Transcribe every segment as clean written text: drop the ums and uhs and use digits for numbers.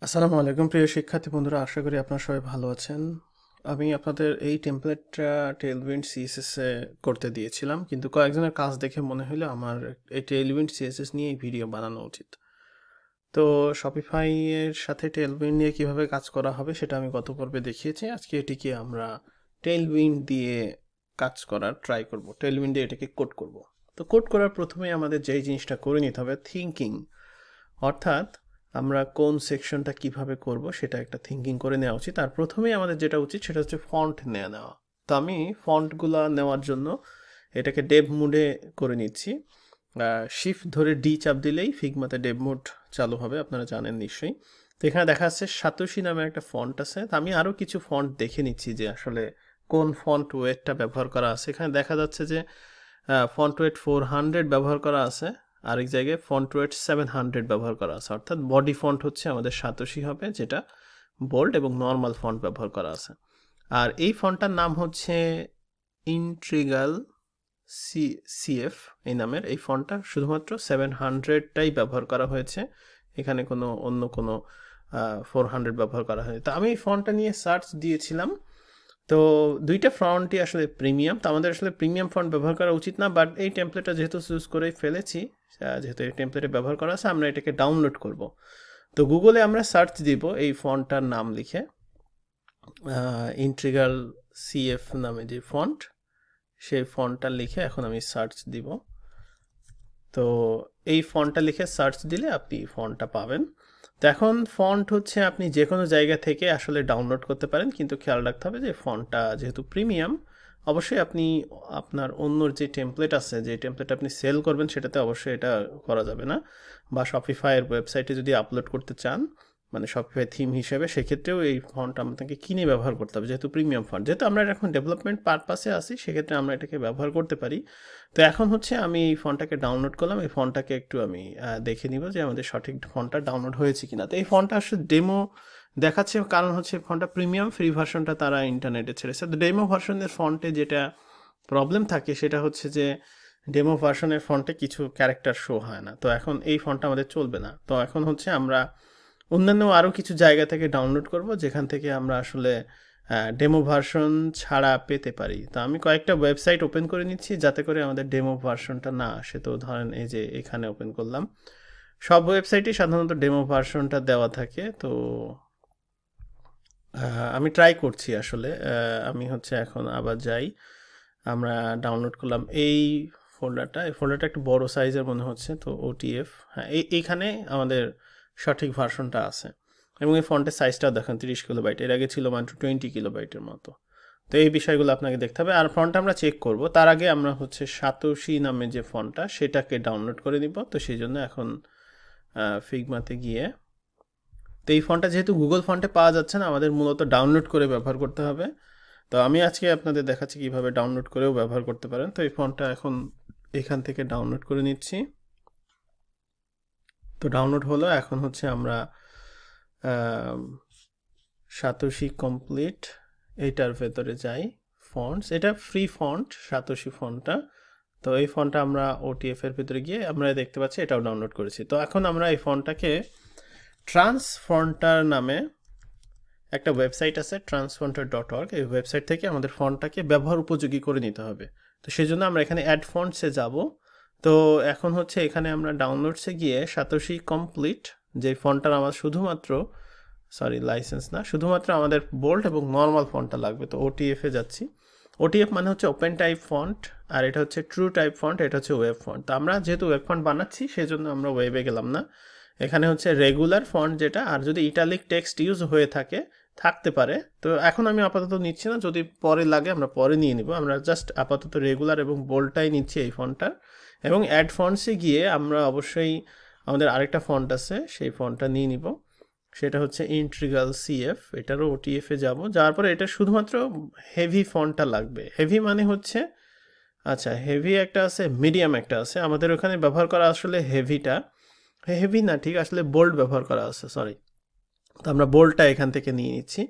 আসসালামু আলাইকুম প্রিয় শিক্ষার্থী বন্ধুরা, আশা করি আপনারা সবাই ভালো আছেন। আমি আপনাদের এই টেমপ্লেটটা টেইলউইন্ড সিএসএস এ করতে দিয়েছিলাম, কিন্তু কয়েকজনের কাজ দেখে মনে হলো আমার এই টেইলউইন্ড সিএসএস নিয়ে এই ভিডিও বানানো উচিত। তো শপিফাই এর সাথে টেইলউইন্ড নিয়ে কিভাবে কাজ করা হবে সেটা আমি গত পর্বে দেখিয়েছি। আজকে এটিকে আমরা টেইলউইন্ড দিয়ে কাজ করার ট্রাই করব। টেইলউইন্ড দিয়ে এটাকে কোড করব। তো কোড করার প্রথমে আমাদের যেই জিনিসটা করে নিতে হবে থিঙ্কিং, অর্থাৎ আমরা কোন সেকশনটা কিভাবে করব সেটা একটা থিঙ্কিং করে নেওয়া উচিত। আর প্রথমেই আমাদের যেটা উচিত সেটা হচ্ছে ফন্ট নেওয়া। তো আমি ফন্টগুলো নেওয়ার জন্য এটাকে ডেভ মুডে করে নিচ্ছি। শিফট ধরে ডি চাপ দিলেই ফিগমাতে ডেভ মুড চালু হবে, আপনারা জানেন নিশ্চয়ই। তো এখানে দেখা যাচ্ছে সাতোশি নামে একটা ফন্ট আছে। তো আমি আরও কিছু ফন্ট দেখে নিচ্ছি যে আসলে কোন ফন্ট ওয়েটটা ব্যবহার করা আছে। এখানে দেখা যাচ্ছে যে ফন্ট ওয়েট 400 ব্যবহার করা আছে, আরেক জায়গায় ফন্ট ওয়েট 700 ব্যবহার করা আছে। অর্থাৎ বডি ফন্ট হচ্ছে আমাদের সাতোশি হবে, যেটা বোল্ড এবং নর্মাল ফন্ট ব্যবহার করা আছে। আর এই ফন্টটার নাম হচ্ছে ইন্ট্রিগাল সিএফ। এই নামের এই ফন্টটা শুধুমাত্র 700টাই ব্যবহার করা হয়েছে, এখানে কোনো অন্য কোনো 400 ব্যবহার করা হয়নি। তো আমি এই ফন্টটা নিয়ে সার্চ দিয়েছিলাম। তো দুইটা ফন্টই আসলে প্রিমিয়াম, তো আমাদের আসলে প্রিমিয়াম ফন্ট ব্যবহার করা উচিত না, বাট এই টেমপ্লেটটা যেহেতু চুজ করে ফেলেছি, যেহেতু এই টেমপ্লেটে ব্যবহার করা আছে, আমরা এটাকে ডাউনলোড করব। তো গুগলে আমরা সার্চ দিব এই ফন্টটার নাম লিখে, ইন্ট্রিগাল সিএফ নামে যে ফন্ট, সেই ফন্টটা লিখে এখন আমি সার্চ দিব। তো এই ফন্টটা লিখে সার্চ দিলে আপনি ফন্টটা পাবেন। তো এখন ফন্ট হচ্ছে আপনি যে কোনো জায়গা থেকে আসলে ডাউনলোড করতে পারেন, কিন্তু খেয়াল রাখতে হবে যে ফন্টটা যেহেতু প্রিমিয়াম, অবশ্যই আপনি আপনার অন্য যে টেমপ্লেট আছে, যে টেমপ্লেট আপনি সেল করবেন, সেটাতে অবশ্যই এটা করা যাবে না। বা শপিফাইয়ের ওয়েবসাইটে যদি আপলোড করতে চান, মানে শপিফাই থিম হিসেবে, সেক্ষেত্রেও এই ফন্ট আপনাকে কিনে ব্যবহার করতে হবে, যেহেতু প্রিমিয়াম ফন্ট। যেহেতু আমরা এখন ডেভেলপমেন্ট পারপাসে আসি, সেক্ষেত্রে আমরা এটাকে ব্যবহার করতে পারি। তো এখন হচ্ছে আমি এই ফন্টটাকে ডাউনলোড করলাম। এই ফন্টটাকে একটু আমি দেখে নিব যে আমাদের সঠিক ফন্টটা ডাউনলোড হয়েছে কিনা। তো এই ফন্টটা আসলে ডেমো দেখাচ্ছে, কারণ হচ্ছে ফন্টটা প্রিমিয়াম, ফ্রি ভার্সনটা তারা ইন্টারনেটে ছেড়েছে। তো ডেমো ভার্সনের ফন্টে যেটা প্রবলেম থাকে সেটা হচ্ছে যে ডেমো ভার্সনের ফন্টে কিছু ক্যারেক্টার শো হয় না। তো এখন এই ফন্টটা আমাদের চলবে না। তো এখন হচ্ছে আমরা অন্যান্য আরও কিছু জায়গা থেকে ডাউনলোড করব, যেখান থেকে আমরা আসলে ডেমো ভার্সন ছাড়া পেতে পারি। তো আমি কয়েকটা ওয়েবসাইট ওপেন করে নিচ্ছি যাতে করে আমাদের ডেমো ভার্সনটা না আসে। তো ধরেন এই যে এখানে ওপেন করলাম, সব ওয়েবসাইটে সাধারণত ডেমো ভার্সনটা দেওয়া থাকে। তো আমি ট্রাই করছি আসলে। আমি হচ্ছে এখন আবার যাই, আমরা ডাউনলোড করলাম এই ফোল্ডারটা। এই ফোল্ডারটা একটু বড় সাইজের মনে হচ্ছে। তো ওটিএফ, হ্যাঁ, এইখানে আমাদের সঠিক ভার্সনটা আছে। এবং এই ফন্টের সাইজটাও দেখেন 30 কিলোবাইট, এর আগে ছিল মাত্র 20 কিলোবাইটের মতো। তো এই বিষয়গুলো আপনাকে দেখতে হবে। আর ফন্টটা আমরা চেক করব, তার আগে আমরা হচ্ছে সাতোশি নামে যে ফন্টটা, সেটাকে ডাউনলোড করে নিব। তো সেই জন্য এখন ফিগমাতে গিয়ে, তো এই ফন্টটা যেহেতু গুগল ফন্টে পাওয়া যাচ্ছে না, আমাদের মূলত ডাউনলোড করে ব্যবহার করতে হবে। তো আমি আজকে আপনাদের দেখাচ্ছি কিভাবে ডাউনলোড করেও ব্যবহার করতে পারেন। তো এই ফন্টটা এখন এখান থেকে ডাউনলোড করে নিচ্ছি। তো ডাউনলোড হলো। এখন হচ্ছে আমরা সাতোশি কমপ্লিট এইটার ভেতরে যাই। ফন্টস, এটা ফ্রি ফন্ট সাতোশি ফন্টটা। তো এই ফন্টটা আমরা ওটিএফ এর ভিতরে গিয়ে আমরা দেখতে পাচ্ছি এটাও ডাউনলোড করেছি। তো এখন আমরা এই ফন্টটাকে ট্রান্সফন্টার নামে একটা ওয়েবসাইট আছে, transfronter.org, এই ওয়েবসাইট থেকে আমাদের ফন্টটাকে ব্যবহার উপযোগী করে নিতে হবে। তো সেই জন্য আমরা এখানে অ্যাড ফন্টসে যাব। তো এখন হচ্ছে এখানে আমরা ডাউনলোডসে গিয়ে সাতোশি কমপ্লিট, যে ফন্টটার আমার শুধুমাত্র, সরি লাইসেন্স না, শুধুমাত্র আমাদের বোল্ড এবং নর্মাল ফন্টটা লাগবে। তো ওটিএফে যাচ্ছি। ওটিএফ মানে হচ্ছে ওপেন টাইপ ফন্ট, আর এটা হচ্ছে ট্রু টাইপ ফন্ট, এটা হচ্ছে ওয়েব ফন্ট। তো আমরা যেহেতু ওয়েব ফন্ট বানাচ্ছি, সেই জন্য আমরা ওয়েবে গেলাম না। এখানে হচ্ছে রেগুলার ফন্ট যেটা, আর যদি ইটালিক টেক্সট ইউজ হয়ে থাকতে পারে। তো এখন আমি আপাতত নিচ্ছি না, যদি পরে লাগে আমরা পরে নিয়ে নিব। আমরা জাস্ট আপাতত রেগুলার এবং বোল্ডটাই নিচ্ছি এই ফন্টটার। এবং অ্যাড ফন্টসে গিয়ে আমরা অবশ্যই আমাদের আরেকটা ফন্ট আছে, সেই ফন্টটা নিয়ে নিব। সেটা হচ্ছে ইন্ট্রিগাল সিএফ, এটারও ওটিএফে যাব। যাওয়ার পরে এটা শুধুমাত্র হেভি ফন্টটা লাগবে। হেভি মানে হচ্ছে, আচ্ছা, হেভি একটা আছে, মিডিয়াম একটা আছে। আমাদের ওখানে ব্যবহার করা আসলে হেভিটা, হেভি না ঠিক, আসলে বোল্ড ব্যবহার করা আছে, সরি। তো আমরা বোল্ডটা এখান থেকে নিয়ে নিচ্ছি।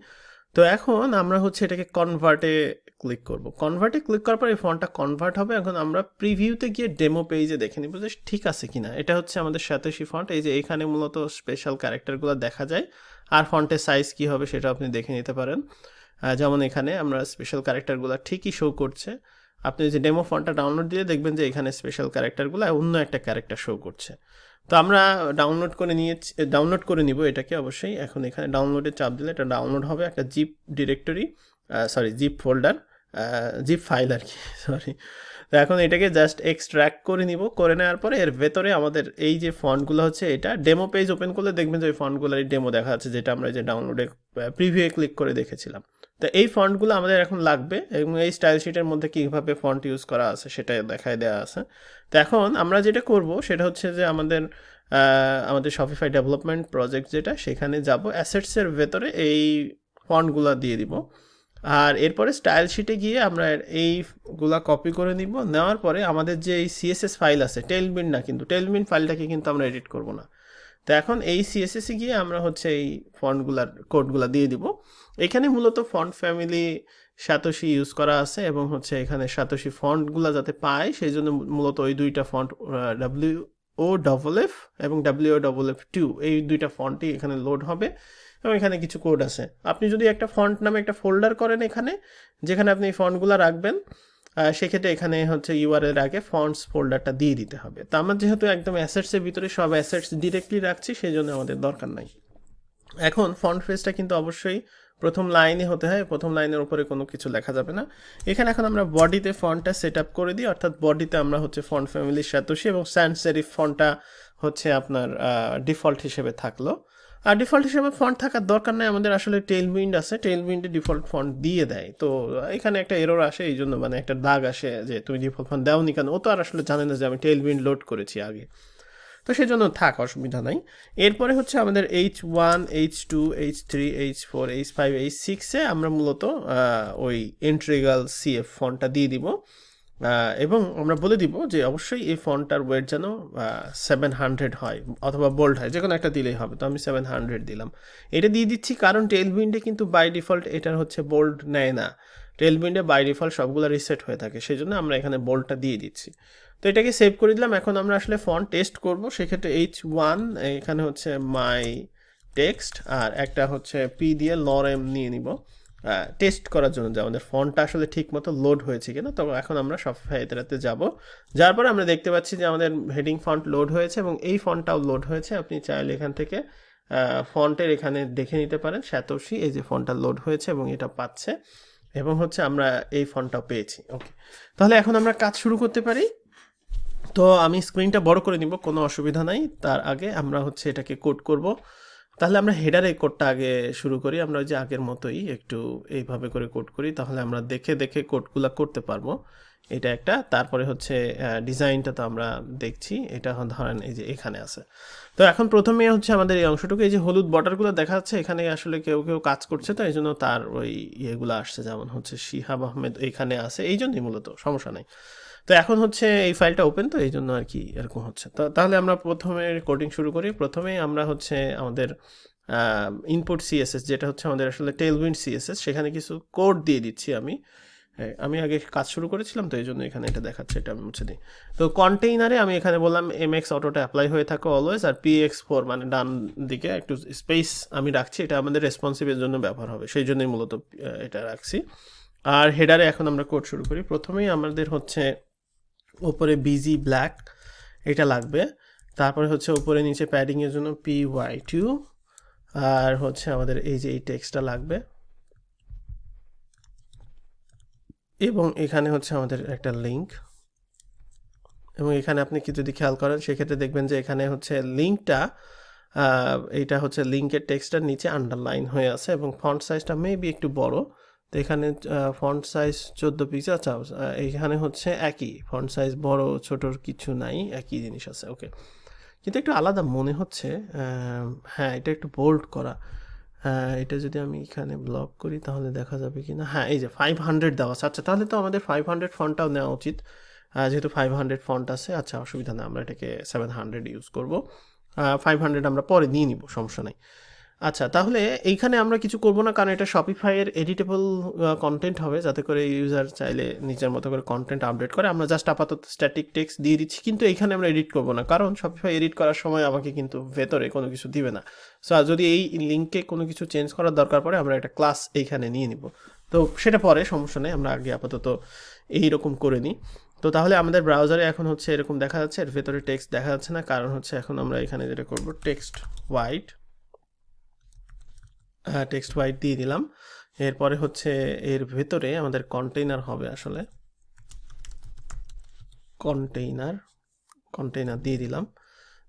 তো এখন আমরা হচ্ছে এটাকে কনভার্টে ক্লিক করব। কনভার্টে ক্লিক করার পর এই ফন্টটা কনভার্ট হবে। এখন আমরা প্রিভিউতে গিয়ে ডেমো পেজে দেখে নিব যে ঠিক আছে কিনা। এটা হচ্ছে আমাদের সাতোশি ফন্ট। এই যে এখানে মূলত স্পেশাল ক্যারেক্টারগুলো দেখা যায়, আর ফন্টের সাইজ কি হবে সেটা আপনি দেখে নিতে পারেন। যেমন এখানে আমরা স্পেশাল ক্যারেক্টারগুলো ঠিকই শো করছে। আপনি যে ডেমো ফন্টটা ডাউনলোড দিয়ে দেখবেন যে এখানে স্পেশাল ক্যারেক্টারগুলো অন্য একটা ক্যারেক্টার শো করছে। তো আমরা ডাউনলোড করে নিব এটাকে অবশ্যই। এখন এখানে ডাউনলোডে চাপ দিলে এটা ডাউনলোড হবে, একটা zip directory, zip folder, zip file আর কি, সরি। তো এখন এটাকে জাস্ট এক্সট্র্যাক্ট করে নিব। করে নেওয়ার পরে এর ভেতরে আমাদের এই যে ফন্টগুলো হচ্ছে, এটা ডেমো পেজ ওপেন করলে দেখবেন যে ওই ফন্টগুলোর ডেমো দেখা যাচ্ছে, যেটা আমরা যে ডাউনলোডে প্রিভিউ ক্লিক করে দেখেছিলাম। তো এই ফন্টগুলো আমাদের এখন লাগবে, এবং এই স্টাইল শিটের মধ্যে কীভাবে ফন্ট ইউজ করা আছে সেটা দেখায় দেওয়া আছে। তো এখন আমরা যেটা করব সেটা হচ্ছে যে আমাদের শপিফাই ডেভেলপমেন্ট প্রজেক্ট যেটা, সেখানে যাব, অ্যাসেটসের ভেতরে এই ফন্টগুলো দিয়ে দিব। আর এরপরে স্টাইল শিটে গিয়ে আমরা এইগুলা কপি করে নিব। নেওয়ার পরে আমাদের যে এই সিএসএস ফাইল আছে, টেলবিন না কিন্তু, টেলবিন ফাইলটাকে কিন্তু আমরা এডিট করব না। তো এখন এই সিএসএসে গিয়ে আমরা হচ্ছে এই ফন্টগুলার কোডগুলা দিয়ে দিব। এখানে মূলত ফন্ট ফ্যামিলি সাতোশি ইউজ করা আছে, এবং হচ্ছে এখানে সাতোশি ফন্টগুলা যাতে পায় সেই জন্য মূলত ওই দুইটা ফন্ট WOFF এবং WOFF2 এই দুইটা ফন্টই এখানে লোড হবে, এবং এখানে কিছু কোড আছে। আপনি যদি একটা ফন্ট নামে একটা ফোল্ডার করেন এখানে, যেখানে আপনি এই ফন্টগুলো রাখবেন, সেক্ষেত্রে এখানে হচ্ছে ইউআরএল আগে ফন্টস ফোল্ডারটা দিয়ে দিতে হবে। তো আমার যেহেতু একদম অ্যাসেটসের ভিতরে সব অ্যাসেটস ডিরেক্টলি রাখছি, সেই জন্য আমাদের দরকার নাই। এখন ফন্ট ফেজটা কিন্তু অবশ্যই প্রথম লাইনে হতে হয়, প্রথম লাইনের উপরে কোনো কিছু লেখা যাবে না। এখানে এখন আমরা বডিতে ফন্টটা সেট আপ করে দিই, অর্থাৎ বডিতে আমরা হচ্ছে ফন্ট ফ্যামিলি সাতোশি এবং স্যান্স সেরিফ ফন্টটা হচ্ছে আপনার ডিফল্ট হিসেবে থাকলো। আর ডিফল্ট হিসেবে ফন্ট থাকার দরকার নেই, আমাদের আসলে টেইলউইন্ড আছে, টেইলউইন্ডে ডিফল্ট ফন্ট দিয়ে দেয়। তো এখানে একটা এরর আসে, এই জন্য মানে একটা দাগ আসে যে তুমি ডিফল্ট ফন্ট দাওনি কেন। ও তো আর আসলে জানে না যে আমি টেইলউইন্ড লোড করেছি আগে, তো সেই জন্য থাক, অসুবিধা নাই। এরপরে হচ্ছে আমাদের H1, H2, H3, H4, H5, H6-এ আমরা মূলত ওই ইন্ট্রিগাল CF ফন্টটা দিয়ে দিব, এবং আমরা বলে দিব যে অবশ্যই এই ফন্টটার ওয়েট যেন 700 হয় অথবা বোল্ড হয়, যে কোনো একটা দিলেই হবে। তো আমি 700 দিলাম। এটা দিয়ে দিচ্ছি কারণ টেইলউইন্ডে কিন্তু বাই ডিফল্ট এটার হচ্ছে বোল্ড নেয় না, টেইলউইন্ডে বাই ডিফল্ট সবগুলো রিসেট হয়ে থাকে, সেই জন্য আমরা এখানে বোল্ডটা দিয়ে দিচ্ছি। তো এটাকে সেভ করে দিলাম। এখন আমরা আসলে ফন্ট টেস্ট করব, সেক্ষেত্রে H1 এখানে হচ্ছে মাই টেক্সট, আর একটা হচ্ছে পি দিয়ে লরেম নিয়ে নিব টেস্ট করার জন্য যে আমাদের ফন্টটা আসলে ঠিক মতো লোড হয়েছে কিনা। তো এখন আমরা শপিফাই এটাতে যাব, যার পরে আমরা দেখতে পাচ্ছি যে আমাদের হেডিং ফন্ট লোড হয়েছে এবং এই ফন্টটাও লোড হয়েছে। আপনি চাইলে এখান থেকে ফন্টের এখানে দেখে নিতে পারেন সাতোশি, এই যে ফন্টটা লোড হয়েছে এবং এটা পাচ্ছে, এবং হচ্ছে আমরা এই ফন্টটাও পেয়েছি। ওকে, তাহলে এখন আমরা কাজ শুরু করতে পারি। তো আমি স্ক্রিনটা বড় করে নিব, কোনো অসুবিধা নাই। তার আগে আমরা হচ্ছে এটাকে কোড করব। তাহলে আমরা হেডারে কোডটা আগে শুরু করি। আমরা ওই যে আগের মতোই একটু এইভাবে করে কোড করি, তাহলে আমরা দেখে দেখে কোডগুলো করতে পারবো। এটা একটা, তারপরে হচ্ছে ডিজাইনটা তো আমরা দেখছি, এটা ধরেন এই যে এখানে আছে। তো এখন প্রথমে হচ্ছে আমাদের এই অংশটুকু, এই যে হলুদ বর্ডারগুলো দেখা যাচ্ছে, এখানে আসলে কেউ কেউ কাজ করছে, তো এই জন্য তার ওই ইয়েগুলো আসছে, যেমন হচ্ছে শিহাব আহমেদ এখানে আছে, এই জন্যই মূলত, সমস্যা নেই। তো এখন হচ্ছে এই ফাইলটা ওপেন, তো এই জন্য আর কি এরকম হচ্ছে। তো তাহলে আমরা প্রথমে কোডিং শুরু করি। প্রথমেই আমরা হচ্ছে আমাদের ইনপুট সিএসএস, যেটা হচ্ছে আমাদের আসলে টেইলউইন্ড সিএসএস, সেখানে কিছু কোড দিয়ে দিচ্ছি। আমি আগে কাজ শুরু করেছিলাম, তো এই জন্য এখানে এটা দেখাচ্ছে, এটা আমি মুছে দিই। তো কন্টেইনারে আমি এখানে বললাম MX অটোটা অ্যাপ্লাই হয়ে থাকো অলওয়েজ, আর PX4 মানে ডান দিকে একটু স্পেস আমি রাখছি, এটা আমাদের রেসপন্সিভের জন্য ব্যবহার হবে, সেই জন্যই মূলত এটা রাখছি। আর হেডারে এখন আমরা কোড শুরু করি। প্রথমেই আমাদের হচ্ছে ওপরে বিজি ব্ল্যাক এটা লাগবে, তারপরে হচ্ছে ওপরে নিচে প্যাডিংয়ের জন্য PY2, আর হচ্ছে আমাদের এই যে এই টেক্সটটা লাগবে, এবং এখানে হচ্ছে আমাদের একটা লিঙ্ক, এবং এখানে আপনি কি যদি খেয়াল করেন সেক্ষেত্রে দেখবেন যে এখানে হচ্ছে লিঙ্কটা, এইটা হচ্ছে লিঙ্কের টেক্সটার নিচে আন্ডারলাইন হয়ে আছে, এবং ফন্ট সাইজটা মেবি একটু বড়। তো এখানে ফন্ট সাইজ 14 পিক্সেল। আচ্ছা, এইখানে হচ্ছে একই ফন্ট সাইজ, বড় ছোটোর কিছু নাই, একই জিনিস আছে। ওকে, কিন্তু একটু আলাদা মনে হচ্ছে। হ্যাঁ, এটা একটু বোল্ড করা। এটা যদি আমি এখানে ব্লক করি তাহলে দেখা যাবে কি না। হ্যাঁ, এই যে 500 দেওয়া আছে। আচ্ছা, তাহলে তো আমাদের 500 ফন্টটাও নেওয়া উচিত, যেহেতু 500 ফন্ট আছে। আচ্ছা, অসুবিধা নেই, আমরা এটাকে 700 ইউজ করব। 500 আমরা পরে নিয়ে নিব, সমস্যা নেই। আচ্ছা, তাহলে এইখানে আমরা কিছু করব না, কারণ এটা শপিফাইয়ের এডিটেবল কন্টেন্ট হবে, যাতে করে ইউজার চাইলে নিজের মতো করে কন্টেন্ট আপডেট করে। আমরা জাস্ট আপাতত স্ট্যাটিক টেক্সট দিয়ে দিচ্ছি, কিন্তু এইখানে আমরা এডিট করব না, কারণ শপিফাই এডিট করার সময় আমাকে কিন্তু ভেতরে কোনো কিছু দিবে না। সো যদি এই লিঙ্কে কোনো কিছু চেঞ্জ করার দরকার পড়ে, আমরা একটা ক্লাস এইখানে নিয়ে নিব। তো সেটা পরে, সমস্যা নেই, আমরা আগে আপাতত এইরকম করে নিই। তো তাহলে আমাদের ব্রাউজারে এখন হচ্ছে এরকম দেখা যাচ্ছে, এর ভেতরে টেক্সট দেখা যাচ্ছে না, কারণ হচ্ছে এখন আমরা এখানে যেটা করব, টেক্সট হোয়াইট দিয়ে দিলাম। এরপরে হচ্ছে এর ভেতরে আমাদের কন্টেইনার হবে, আসলে কন্টেইনার দিয়ে দিলাম।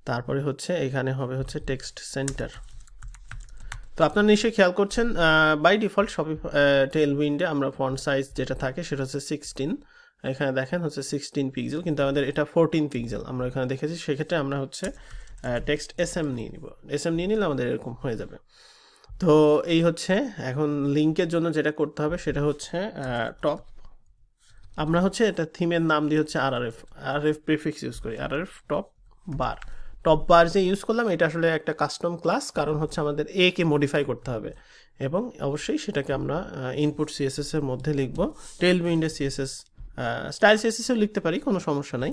তারপরে হচ্ছে এখানে হবে হচ্ছে টেক্সট সেন্টার। তো আপনারা নিশ্চয়ই খেয়াল করছেন, বাই ডিফল্ট টেলউইন্ডে আমরা ফন্ট সাইজ যেটা থাকে সেটা হচ্ছে 16। এখানে দেখেন হচ্ছে 16 পিক্সেল, কিন্তু আমাদের এটা 14 পিক্সেল আমরা এখানে দেখেছি। সেক্ষেত্রে আমরা হচ্ছে টেক্সট SM নিয়ে নিব। SM নিয়ে নিলে আমাদের এরকম হয়ে যাবে। তো এই হচ্ছে এখন লিঙ্কের জন্য যেটা করতে হবে সেটা হচ্ছে টপ। আমরা হচ্ছে এটা থিমের নাম দিয়ে হচ্ছে RRF প্রিফিক্স ইউজ করি, RRF টপ বার যে ইউজ করলাম এটা আসলে একটা কাস্টম ক্লাস, কারণ হচ্ছে আমাদের এ কে মডিফাই করতে হবে, এবং অবশ্যই সেটাকে আমরা ইনপুট CSS এর মধ্যে লিখব। টেলউইন্ডে CSS, স্টাইল CSSও লিখতে পারি, কোনো সমস্যা নাই।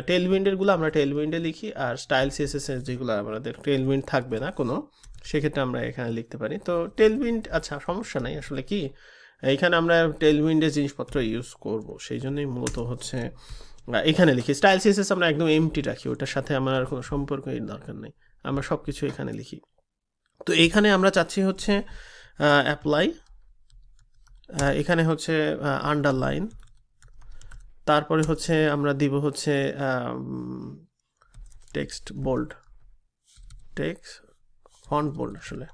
টেলউইন্ডেরগুলো আমরা টেলউইন্ডে লিখি, আর স্টাইল CSS এর যেগুলো আমাদের টেলউইন্ড থাকবে না কোনো, সেক্ষেত্রে আমরা এখানে লিখতে পারি। তো টেলউইন্ড, আচ্ছা সমস্যা নাই, আসলে কি এইখানে আমরা টেলউইন্ডের জিনিসপত্র ইউজ করব, সেই জন্যই মূলত হচ্ছে এখানে লিখি। স্টাইল CSS আমরা একদম এমটি রাখি, ওটার সাথে আমার আর কোনো সম্পর্কই দরকার নেই, আমরা সব কিছু এখানে লিখি। তো এইখানে আমরা চাচ্ছি হচ্ছে অ্যাপ্লাই, এখানে হচ্ছে আন্ডারলাইন, তারপরে হচ্ছে আমরা দিব হচ্ছে টেক্সট বোল্ড, ফন্ট বোল্ড, আসলে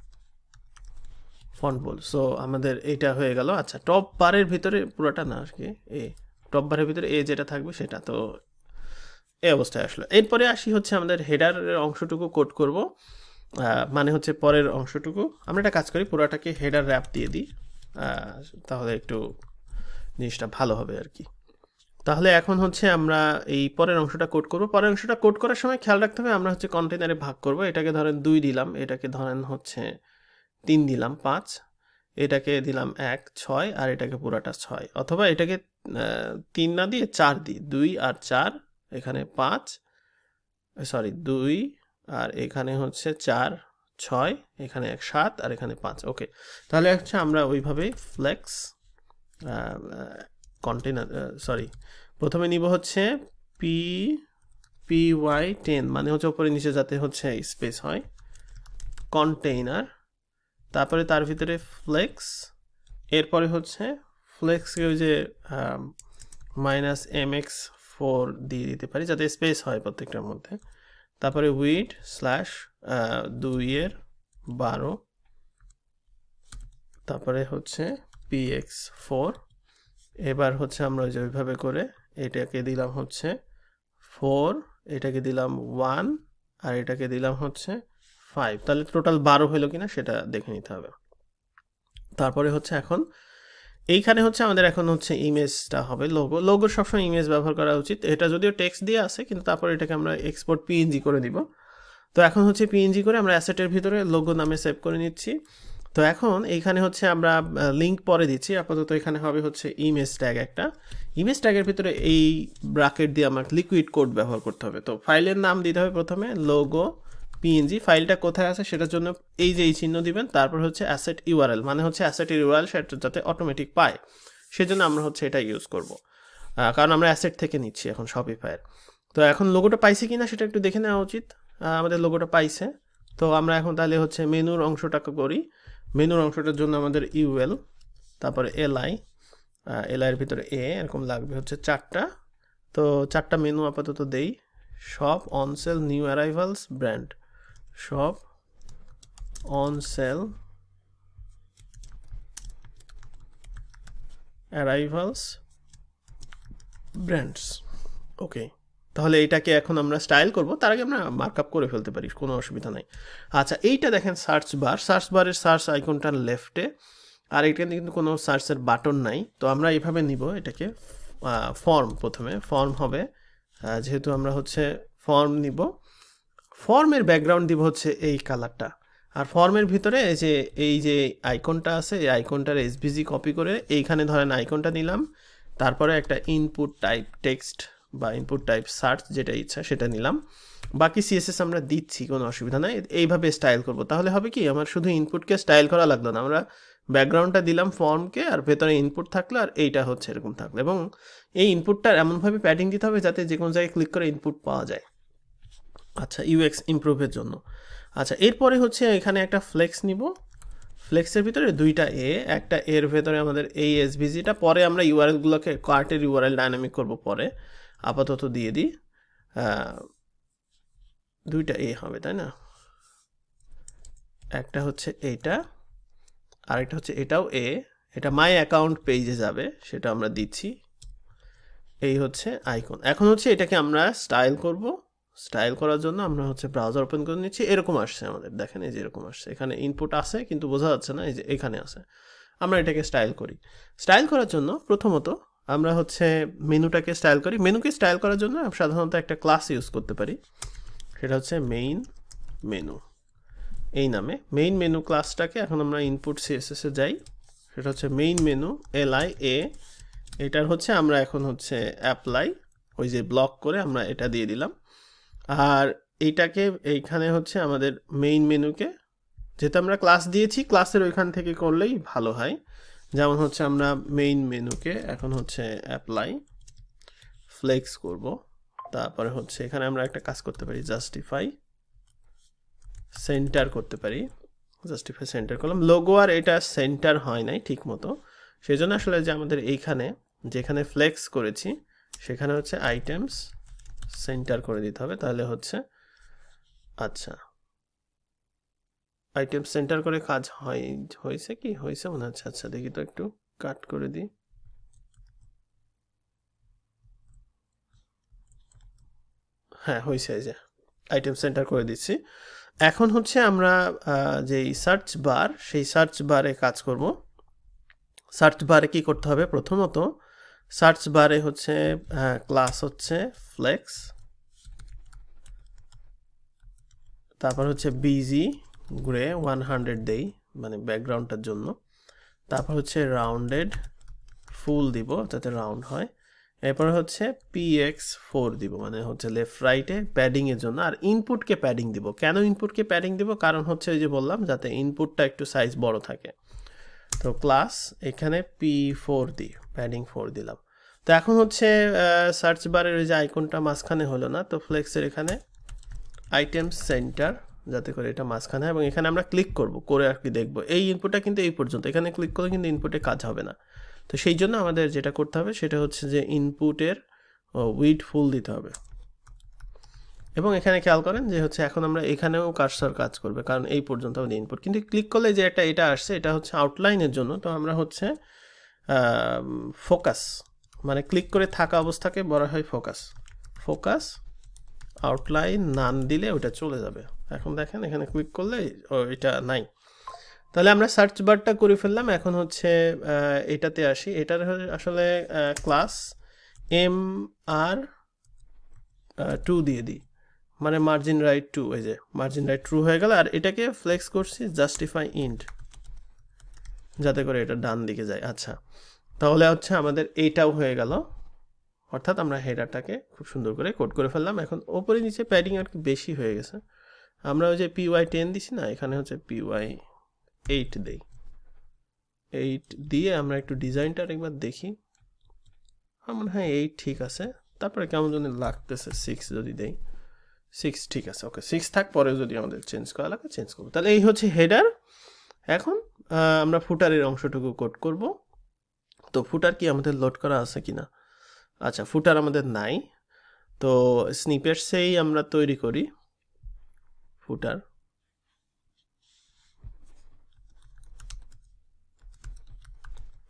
ফন্ট বোল্ড। সো আমাদের এইটা হয়ে গেল। আচ্ছা, টপ বারের ভিতরে পুরোটা না আর কি, টপ বারের ভিতরে যেটা থাকবে সেটা, তো এই অবস্থায় আসলে। এরপরে আসি হচ্ছে আমাদের হেডারের অংশটুকু কোড করব, মানে হচ্ছে পরের অংশটুকু। আমরা একটা কাজ করি, পুরোটাকে হেডার র্যাপ দিয়ে দিই, তাহলে একটু জিনিসটা ভালো হবে আর কি। তাহলে এখন হচ্ছে আমরা এই পরের অংশটা কোড করব। পরের অংশটা কোড করার সময় খেয়াল রাখতে হবে, আমরা হচ্ছে কন্টেনারে ভাগ করব। এটাকে ধরেন 2 দিলাম, এটাকে ধরেন হচ্ছে 3 দিলাম, 5, এটাকে দিলাম 1, 6, আর এটাকে পুরাটা 6, অথবা এটাকে 3 না দিয়ে 4 দিই, 2 আর 4, এখানে 5, সরি 2 আর এখানে হচ্ছে 4, 6, এখানে 1, 7, আর এখানে 5। ওকে, তাহলে হচ্ছে আমরা ওইভাবেই ফ্লেক্স কন্টেনার, সরি প্রথমে নিব হচ্ছে py10, মানে হচ্ছে উপরে নিচে যাতে হচ্ছে স্পেস হয়, কন্টেইনার, তারপরে তার ভিতরে ফ্লেক্স, এরপরে হচ্ছে ফ্লেক্সকে ওই যে -mx4 দিয়ে দিতে পারি যাতে স্পেস হয় প্রত্যেকটার মধ্যে, তারপরে উইড স্ল্যাশ 2/12, তারপরে হচ্ছে px4। এবার হচ্ছে আমরা ওই যে ওইভাবে করে এটাকে দিলাম হচ্ছে 4, এটাকে দিলাম 1, আর এটাকে দিলাম হচ্ছে 5, তাহলে টোটাল 12 হলো কিনা সেটা দেখে নিতে হবে। তারপরে হচ্ছে এখন এইখানে হচ্ছে আমাদের এখন হচ্ছে ইমেজটা হবে, লোগো সবসময় ইমেজ ব্যবহার করা উচিত। এটা যদিও টেক্সট দিয়ে আছে, কিন্তু তারপর এটাকে আমরা এক্সপোর্ট PNG করে দিব। তো এখন হচ্ছে PNG করে আমরা অ্যাসেটের ভিতরে লোগো নামে সেভ করে নিচ্ছি। তো এখন এইখানে হচ্ছে আমরা লিঙ্ক পরে দিচ্ছি, আপাতত এখানে হবে হচ্ছে ইমেজ ট্যাগ একটা। ইমেজ ট্যাগের ভিতরে এই ব্র্যাকেট দিয়ে আমাকে লিকুইড কোড ব্যবহার করতে হবে। তো ফাইলের নাম দিতে হবে প্রথমে লোগো PNG, ফাইলটা কোথায় আছে সেটার জন্য এই যে এই চিহ্ন দিবেন, তারপর হচ্ছে অ্যাসেট URL, মানে হচ্ছে অ্যাসেটের URL সেটা যাতে অটোমেটিক পায়, সেজন্য আমরা হচ্ছে এটা ইউজ করব, কারণ আমরা অ্যাসেট থেকে নিচ্ছি এখন শপিফাইয়ের। তো এখন লোগোটা পাইছে কিনা সেটা একটু দেখে নেওয়া উচিত। আমাদের লোগোটা পাইছে। তো আমরা এখন তাহলে হচ্ছে মেনুর অংশটাকে করি। মেনুর অংশটার জন্য আমাদের UL, তারপরে LI, এর ভিতরে এরকম লাগবে হচ্ছে 4টা। তো 4টা মেনু আপাতত দেই, shop, on sale, new arrivals, brand, shop, on sale, arrivals, brands. Okay, তাহলে এইটাকে এখন আমরা স্টাইল করব, তার আগে আমরা মার্কআপ করে ফেলতে পারি, কোনো অসুবিধা নাই। আচ্ছা, এইটা দেখেন সার্চ বারের সার্চ আইকনটার লেফটে, আর এখানে কিন্তু কোনো সার্চের বাটন নাই। তো আমরা এইভাবে নিব এটাকে, ফর্ম, প্রথমে ফর্ম হবে, যেহেতু আমরা হচ্ছে ফর্ম নিব, ফর্মের ব্যাকগ্রাউন্ড দিব হচ্ছে এই কালারটা। আর ফর্মের ভিতরে এই যে আইকনটা আছে, এই আইকনটার এসভিজি কপি করে এইখানে ধরেন আইকনটা নিলাম, তারপরে একটা ইনপুট টাইপ টেক্সট বা ইনপুট টাইপ সার্চ যেটা ইচ্ছা সেটা নিলাম। বাকি সিএসএস আমরা দিচ্ছি, কোনো অসুবিধা নাই। এইভাবে স্টাইল করব, তাহলে হবে কি আমার শুধু ইনপুটকে স্টাইল করা লাগলো না, আমরা ব্যাকগ্রাউন্ডটা দিলাম ফর্মকে, আর ভেতরে ইনপুট থাকলো, আর এইটা হচ্ছে এরকম থাকলো। এবং এই ইনপুটটার এমনভাবে প্যাডিং দিতে হবে যাতে যে কোনো জায়গায় ক্লিক করে ইনপুট পাওয়া যায়। আচ্ছা, ইউএক্স ইমপ্রুভের জন্য। আচ্ছা, এরপরে হচ্ছে এখানে একটা ফ্লেক্স নিব। ফ্লেক্সের ভিতরে দুইটা একটা এর ভেতরে আমাদের এই এসভিজিটা, পরে আমরা ইউআরএলগুলোকে কার্টের ইউআরএল ডাইনামিক করব পরে, আপাতত দিয়ে দিই। দুইটা হবে, তাই না? একটা হচ্ছে এইটা, আরেকটা হচ্ছে এটাও এটা মাই অ্যাকাউন্ট পেজে যাবে, সেটা আমরা দিচ্ছি। এই হচ্ছে আইকন। এখন হচ্ছে এটাকে আমরা স্টাইল করব। স্টাইল করার জন্য আমরা হচ্ছে ব্রাউজার ওপেন করে নিচ্ছি। এরকম আসছে আমাদের, দেখেন এই যে এরকম আসছে, এখানে ইনপুট আছে কিন্তু বোঝা যাচ্ছে না, এই যে এখানে আছে। আমরা এটাকে স্টাইল করি। স্টাইল করার জন্য প্রথমত আমরা হচ্ছে মেনুটাকে স্টাইল করি। মেনুকে স্টাইল করার জন্য সাধারণত একটা ক্লাস ইউজ করতে পারি, সেটা হচ্ছে মেইন মেনু এই নামে। মেইন মেনু ক্লাসটাকে এখন আমরা ইনপুট সিএসএসে যাই, সেটা হচ্ছে মেইন মেনু LIA। এটার হচ্ছে আমরা এখন হচ্ছে অ্যাপ্লাই, ওই যে ব্লক করে আমরা এটা দিয়ে দিলাম। আর এইটাকে এইখানে হচ্ছে আমাদের মেইন মেনুকে, যেহেতু আমরা ক্লাস দিয়েছি, ক্লাসের ওইখান থেকে করলেই ভালো হয়। যেমন হচ্ছে আমরা মেইন মেনুকে এখন হচ্ছে অ্যাপ্লাই ফ্লেক্স করব। তারপরে হচ্ছে এখানে আমরা একটা কাজ করতে পারি, জাস্টিফাই সেন্টার করতে পারি। জাস্টিফাই সেন্টার করলাম। লোগো আর এটা সেন্টার হয় নাই ঠিক মতো, সেই জন্য আসলে যে আমাদের এইখানে যেখানে ফ্লেক্স করেছি সেখানে হচ্ছে আইটেমস সেন্টার করে দিতে হবে, তাহলে হচ্ছে। আচ্ছা, আইটেম সেন্টার করে কাজ হয়েছে কি? হয়েছে মনে হচ্ছে। আচ্ছা, দেখি তো, একটু কাট করে দিই। হ্যাঁ, হয়েছে, এই যে আইটেম সেন্টার করে দিচ্ছি। এখন হচ্ছে আমরা যেই সার্চ বার, সেই সার্চ বারে কাজ করব। সার্চ বারে কি করতে হবে? প্রথমত সার্চ বারে হচ্ছে ক্লাস হচ্ছে ফ্লেক্স, তারপর হচ্ছে বিজি গ্রে 100 দেই, মানে ব্যাকগ্রাউন্ডটার জন্য। তারপর হচ্ছে রাউন্ডেড ফুল দিব যাতে রাউন্ড হয়। এরপর হচ্ছে PX4 দিব, মানে হচ্ছে লেফট রাইটে প্যাডিংয়ের জন্য। আর ইনপুটকে প্যাডিং দিব। কেন ইনপুটকে প্যাডিং দিব? কারণ হচ্ছে ওই যে বললাম, যাতে ইনপুটটা একটু সাইজ বড় থাকে। তো ক্লাস এখানে P4 দিই, প্যাডিং 4 দিলাম। তো এখন হচ্ছে সার্চ বারের ওই যে আইকনটা মাঝখানে হলো না, তো ফ্লেক্সের এখানে আইটেম সেন্টার, যাতে করে এটা মাঝখানে, এবং এখানে আমরা ক্লিক করব, করে আর কি দেখবো। এই ইনপুটটা কিন্তু এই পর্যন্ত, এখানে ক্লিক করলে কিন্তু ইনপুটে কাজ হবে না। তো সেই জন্য আমাদের যেটা করতে হবে সেটা হচ্ছে যে ইনপুটের উইডথ ফুল দিতে হবে। এবং এখানে খেয়াল করেন যে হচ্ছে এখন আমরা এখানেও কার্সর কাজ করবে, কারণ এই পর্যন্ত আমাদের ইনপুট। কিন্তু ক্লিক করলে যে এটা আসছে, এটা হচ্ছে আউটলাইনের জন্য। তো আমরা হচ্ছে ফোকাস, মানে ক্লিক করে থাকা অবস্থাকে বলা হয় ফোকাস। ফোকাস আউটলাইন নান দিলে ওটা চলে যাবে। এখন দেখেন এখানে ক্লিক করলে এটা নাই। তাহলে আমরা সার্চ বারটা করে ফেললাম। এখন হচ্ছে এটাতে আসি। এটার আসলে ক্লাস MR2 দিয়ে দিই, মানে মার্জিন রাইট 2, এই যে মার্জিন রাইট ট্রু হয়ে গেল। আর এটাকে ফ্লেক্স করছি জাস্টিফাই ইন্ট, যাতে করে এটা ডান দিকে যায়। আচ্ছা, তাহলে হচ্ছে আমাদের এইটাও হয়ে গেল, অর্থাৎ আমরা হেডারটাকে খুব সুন্দর করে কোড করে ফেললাম। এখন ওপরে নিচে প্যাডিং আর কি বেশি হয়ে গেছে। আমরা ওই যে PY10 দিছি না, এখানে হচ্ছে PY8 দেই। 8 দিয়ে আমরা একটু ডিজাইনটা একবার দেখি। মনে হয় 8 ঠিক আছে। তারপরে কেমন যেন লাগতেছে 6 যদি দেই। 6 ঠিক আছে, ওকে 6 থাক, পরে যদি আমাদের চেঞ্জ করা লাগে চেঞ্জ করবো। তাহলে এই হচ্ছে হেডার। এখন আমরা ফুটারের অংশটুকু কোড করব। তো ফুটার কি আমাদের লোড করা আছে কিনা? আচ্ছা, ফুটার আমাদের নাই, তো স্নিপেটসেই আমরা তৈরি করি ফুটার।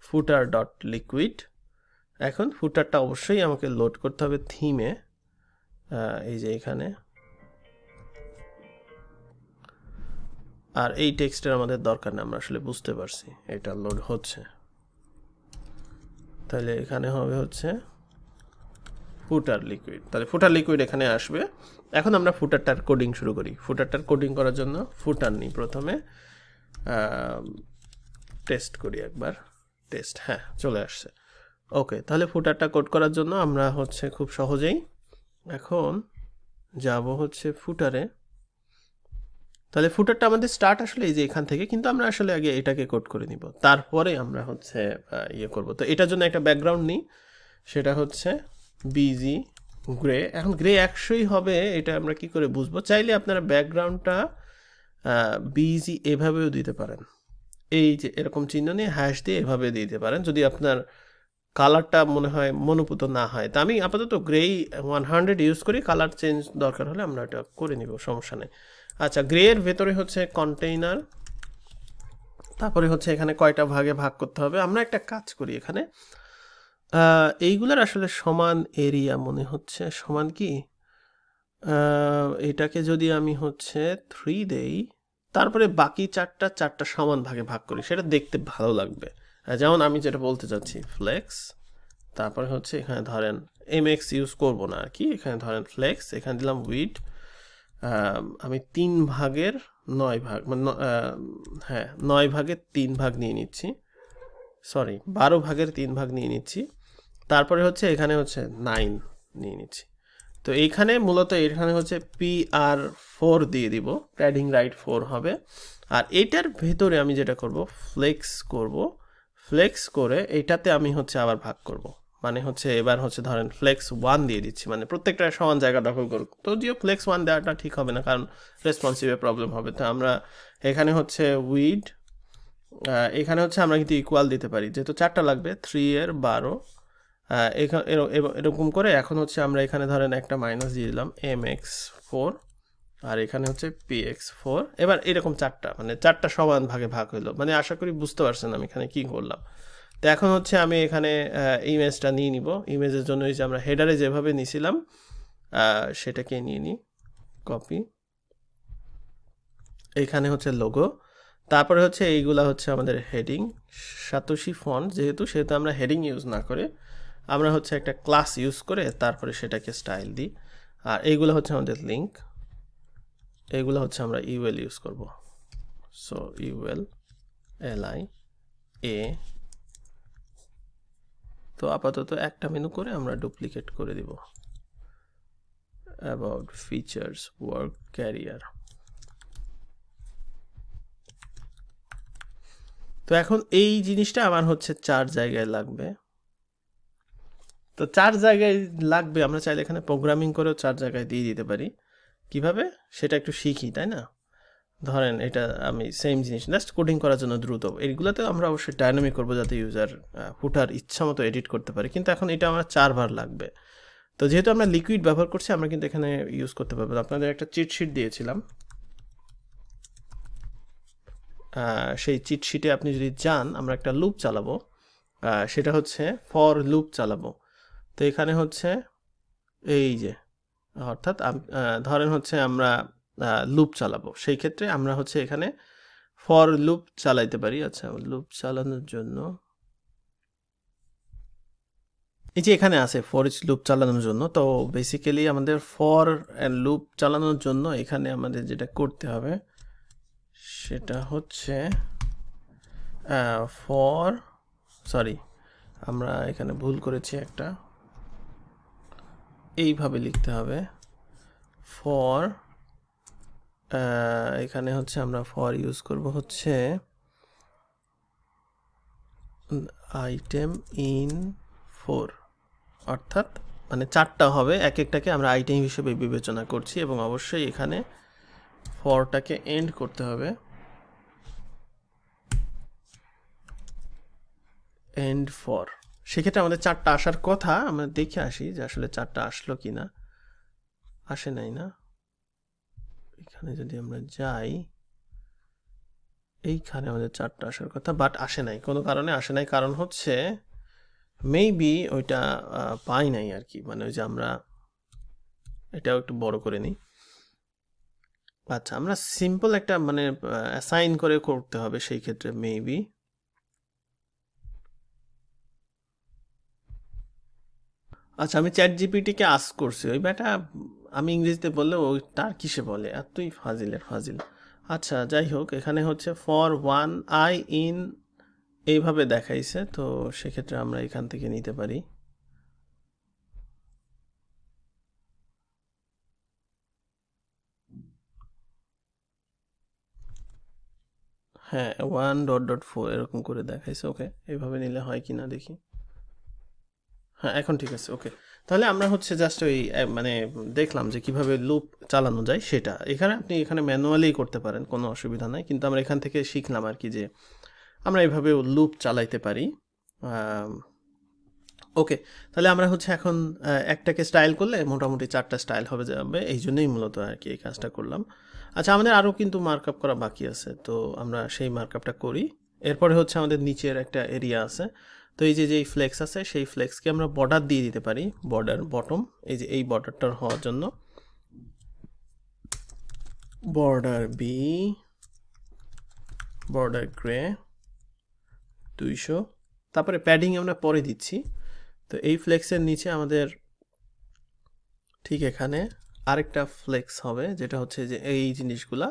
ফুটার ডট লিকুইড। এখন ফুটারটা অবশ্যই আমাকে লোড করতে হবে থিমে, এই যে এখানে। আর এই টেক্সটের আমাদের দরকার না, আমরা আসলে বুঝতে পারছি এটা লোড হচ্ছে। তাহলে এখানে হবে হচ্ছে ফুটার লিকুইড, তাহলে ফুটার লিকুইড এখানে আসবে। এখন আমরা ফুটারটার কোডিং শুরু করি। ফুটারটার কোডিং করার জন্য ফুটার নিই প্রথমে, টেস্ট করি একবার, টেস্ট, হ্যাঁ চলে আসছে। ওকে, তাহলে ফুটারটা কোড করার জন্য আমরা হচ্ছে খুব সহজেই এখন যাব হচ্ছে ফুটারে। তাহলে ফুটারটা আমাদের স্টার্ট আসলে এই যে এখান থেকে, কিন্তু আমরা আসলে আগে এটাকে কোড করে নিব, তারপরে আমরা হচ্ছে ইয়ে করব। তো এটার জন্য একটা ব্যাকগ্রাউন্ড নিই, সেটা হচ্ছে বিজি গ্রে। এখন গ্রে 100ই হবে, এটা আমরা কি করে বুঝবো? চাইলে আপনারা ব্যাকগ্রাউন্ডটা বিজি এভাবেও দিতে পারেন, এই যে এরকম চিহ্ন নিয়ে হ্যাশ দিয়ে এভাবে দিতে পারেন, যদি আপনার কালারটা মনে হয় মনোপুত না হয়। তা আমি আপাতত গ্রেই 100 ইউজ করি, কালার চেঞ্জ দরকার হলে আমরা এটা করে নিব, সমস্যা নেই। আচ্ছা, গ্রে এর ভেতরে হচ্ছে কন্টেইনার, তারপরে হচ্ছে এখানে কয়টা ভাগে ভাগ করতে হবে। আমরা একটা কাজ করি, এখানে এইগুলার আসলে সমান এরিয়া মনে হচ্ছে, সমান কি এটাকে যদি আমি হচ্ছে 3 দেই, তারপরে বাকি চারটা সমান ভাগে ভাগ করি, সেটা দেখতে ভালো লাগবে। যেমন আমি যেটা বলতে চাচ্ছি, ফ্লেক্স, তারপরে হচ্ছে এখানে ধরেন এমএক্স ইউজ করব না আর কি, এখানে ধরেন ফ্লেক্স, এখানে দিলাম উইড, আমি 3 ভাগের 9 ভাগ, মানে হ্যাঁ 9 ভাগের 3 ভাগ নিয়ে নিচ্ছি, সরি 12 ভাগের 3 ভাগ নিয়ে নিচ্ছি। তারপরে হচ্ছে এখানে হচ্ছে 9 নিয়ে নিচ্ছি। তো এইখানে মূলত এখানে হচ্ছে PR4 দিয়ে দিব, প্যাডিং রাইট 4 হবে। আর এটার ভেতরে আমি যেটা করব, ফ্লেক্স করব, ফ্লেক্স করে এটাতে আমি হচ্ছে আবার ভাগ করব, মানে হচ্ছে এবার হচ্ছে ধরেন ফ্লেক্স 1 দিয়ে দিচ্ছি, মানে প্রত্যেকটা সমান জায়গা দখল করুক। তো যদিও ফ্লেক্স 1 দেওয়াটা ঠিক হবে না, কারণ রেসপন্সিভে প্রবলেম হবে। তো আমরা এখানে হচ্ছে উইড, এখানে হচ্ছে আমরা কিন্তু ইকুয়াল দিতে পারি, যেহেতু 4টা লাগবে, 3 এর 12, এরকম করে। এখন হচ্ছে আমরা এখানে ধরেন একটা মাইনাস দিয়ে দিলাম mx4, আর এখানে হচ্ছে px4। এবার এরকম 4টা, মানে 4টা সমান ভাগে ভাগ হইলো, মানে আশা করি বুঝতে পারছেন আমি এখানে কি করলাম। তো এখন হচ্ছে আমি এখানে ইমেজটা নিয়ে নিব। ইমেজের জন্য যে আমরা হেডারে যেভাবে নিছিলাম সেটাকে নিয়ে নিই, কপি, এইখানে হচ্ছে লোগো, তারপরে হচ্ছে এইগুলা হচ্ছে আমাদের হেডিং, সাতোশি ফন্ট যেহেতু, সেহেতু আমরা হেডিং ইউজ না করে আমরা হচ্ছে একটা ক্লাস ইউজ করে তারপরে সেটাকে স্টাইল দিই। আর এইগুলো হচ্ছে আমাদের লিঙ্ক, এইগুলো হচ্ছে আমরা ইউএল ইউজ করব। সো ইউএল LI A, তো আপাতত একটা মেনু করে আমরা ডুপ্লিকেট করে দিব, অ্যাবাউট, ফিচার্স, ওয়ার্ক, ক্যারিয়ার। তো এখন এই জিনিসটা আমার হচ্ছে 4 জায়গায় লাগবে। তো 4 জায়গায় লাগবে, আমরা চাইলে এখানে প্রোগ্রামিং করেও 4 জায়গায় দিয়ে দিতে পারি। কিভাবে সেটা একটু শিখি, তাই না? ধরেন এটা আমি সেম জিনিস জাস্ট কোডিং করার জন্য দ্রুত, এইগুলোতে আমরা অবশ্যই ডাইনামিক করবো যাতে ইউজার ফুটার ইচ্ছা মতো এডিট করতে পারে, কিন্তু এখন এটা আমার 4 বার লাগবে। তো যেহেতু আমরা লিকুইড ব্যবহার করছি, আমরা কিন্তু এখানে ইউজ করতে পারবো। আপনাদের একটা চিট শিট দিয়েছিলাম, সেই চিট শিটে আপনি যদি যান, আমরা একটা লুপ চালাবো, সেটা হচ্ছে ফর লুপ চালাবো। তো এখানে হচ্ছে এই যে, অর্থাৎ ধরেন হচ্ছে আমরা লুপ চালাবো, সেই ক্ষেত্রে আমরা হচ্ছে এখানে ফর লুপ চালাইতে পারি। আচ্ছা, লুপ চালানোর জন্য এই যে এখানে আছে ফর ইচ লুপ চালানোর জন্য, তো বেসিক্যালি আমাদের ফর লুপ চালানোর জন্য এখানে আমাদের যেটা করতে হবে সেটা হচ্ছে ফর, সরি আমরা এখানে ভুল করেছি একটা, এইভাবে লিখতে হবে ফর, এখানে হচ্ছে আমরা ফর ইউজ করব হচ্ছে আইটেম ইন 4, অর্থাৎ মানে 4টা হবে, এক একটাকে আমরা আইটেম হিসেবে বিবেচনা করছি, এবং অবশ্যই এখানে ফরটাকে এন্ড করতে হবে, এন্ড ফর। সেক্ষেত্রে আমাদের 4টা আসার কথা, আমরা দেখে আসি যে আসলে 4টা আসলো কি না, আসে নাই না। এখানে যদি আমরা যাই, এইখানে আমাদের 4টা আসার কথা, বাট আসে নাই, কোনো কারণে আসে নাই, কারণ হচ্ছে মেবি ওইটা পাই নাই আর কি, মানে ওই যে আমরা এটাও একটু বড় করে নিই। আচ্ছা, আমরা সিম্পল একটা মানে অ্যাসাইন করে করতে হবে সেই ক্ষেত্রে, মেবি আচ্ছা, আমি চ্যাট জিপিটিকে আস্ক করছি, ওই ব্যাটা আমি ইংরেজিতে বললে ওই তার কিসে বলে, এতই ফাজিলের ফাজিল। আচ্ছা যাই হোক, এখানে হচ্ছে ফর ওয়ান আই ইন এইভাবে দেখাইছে, তো সেক্ষেত্রে আমরা এখান থেকে নিতে পারি। হ্যাঁ, 1.4 এরকম করে দেখাইছে। ওকে, এইভাবে নিলে হয় কি না দেখি। হ্যাঁ, এখন ঠিক আছে। ওকে, তাহলে আমরা হচ্ছে জাস্ট ওই মানে দেখলাম যে কিভাবে লুপ চালানো যায় সেটা। এখানে আপনি এখানে ম্যানুয়ালি করতে পারেন, কোনো অসুবিধা নাই, কিন্তু আমরা এখান থেকে শিখলাম আর কি যে আমরা এইভাবে লুপ চালাইতে পারি। ওকে, তাহলে আমরা হচ্ছে এখন একটাকে স্টাইল করলে মোটামুটি 4টা স্টাইল হবে যাবে, এই জন্যই মূলত আর কি এই কাজটা করলাম। আচ্ছা, আমাদের আরও কিন্তু মার্কআপ করা বাকি আছে, তো আমরা সেই মার্কআপটা করি। এরপরে হচ্ছে আমাদের নিচের একটা এরিয়া আছে, তো এই যে যেই ফ্লেক্স আছে সেই ফ্লেক্সকে আমরা বর্ডার দিয়ে দিতে পারি, বর্ডার বটম, এই যে এই বর্ডারটার হওয়ার জন্য বর্ডার বি, বর্ডার গ্রে 200, তারপরে প্যাডিং আমরা পরে দিচ্ছি। তো এই ফ্লেক্সের নিচে আমাদের ঠিক এখানে আরেকটা ফ্লেক্স হবে, যেটা হচ্ছে যে এই জিনিসগুলা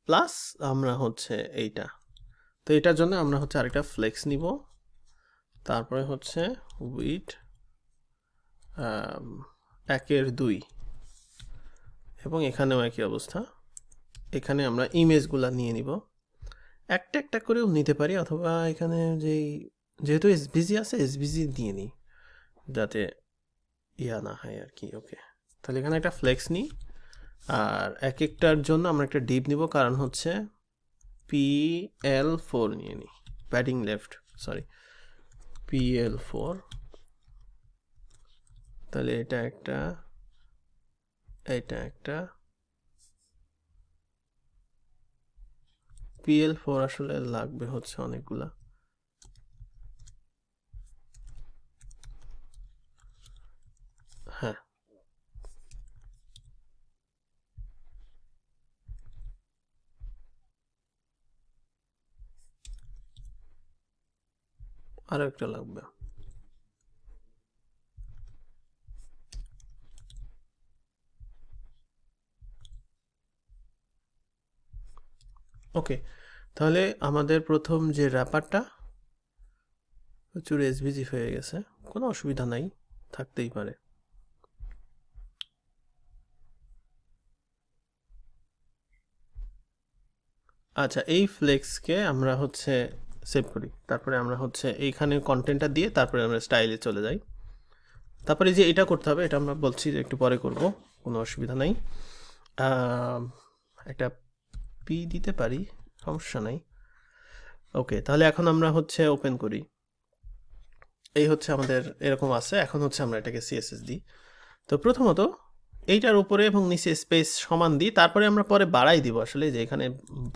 প্লাস আমরা হচ্ছে এইটা, তো এটার জন্য আমরা হচ্ছে আরেকটা ফ্লেক্স নিব। তারপরে হচ্ছে উইথ 1/2, এবং এখানেও একই অবস্থা। এখানে আমরা ইমেজগুলা নিয়ে নিব, একটা একটা করেও নিতে পারি, অথবা এখানে যেহেতু এসবিজি আছে এসবিজি দিয়ে নিই, যাতে ইয়া না হয় আর কি। ওকে, তাহলে এখানে একটা ফ্লেক্স নিই, আর এক একটার জন্য আমরা একটা ডিপ নিব, কারণ হচ্ছে PL4 নিয়ে নিই, প্যাডিং লেফট, সরি PL4। তাহলে এটা একটা, এটা একটা, PL4 আসলে লাগবে হচ্ছে অনেকগুলা। হ্যাঁ, আরও একটা লাগবে। ওকে, তাহলে আমাদের প্রথম যে র্যাপারটা প্রচুর এসভিজি হয়ে গেছে, কোনো অসুবিধা নাই, থাকতেই পারে। আচ্ছা, এই ফ্লেক্সকে আমরা হচ্ছে সেভ করি, তারপরে আমরা হচ্ছে এইখানে কন্টেন্টটা দিয়ে তারপরে আমরা স্টাইলে চলে যাই। তারপরে যে এটা করতে হবে, এটা আমরা বলছি যে একটু পরে করব, কোনো অসুবিধা নাই। একটা পি দিতে পারি, সমস্যা নাই। ওকে, তাহলে এখন আমরা হচ্ছে ওপেন করি, এই হচ্ছে আমাদের এরকম আছে। এখন হচ্ছে আমরা এটাকে সিএসএস দিই। তো প্রথমত এইটার উপরে এবং নিচে স্পেস সমান দিই, তারপরে আমরা পরে বাড়াই দিব, আসলে যে এখানে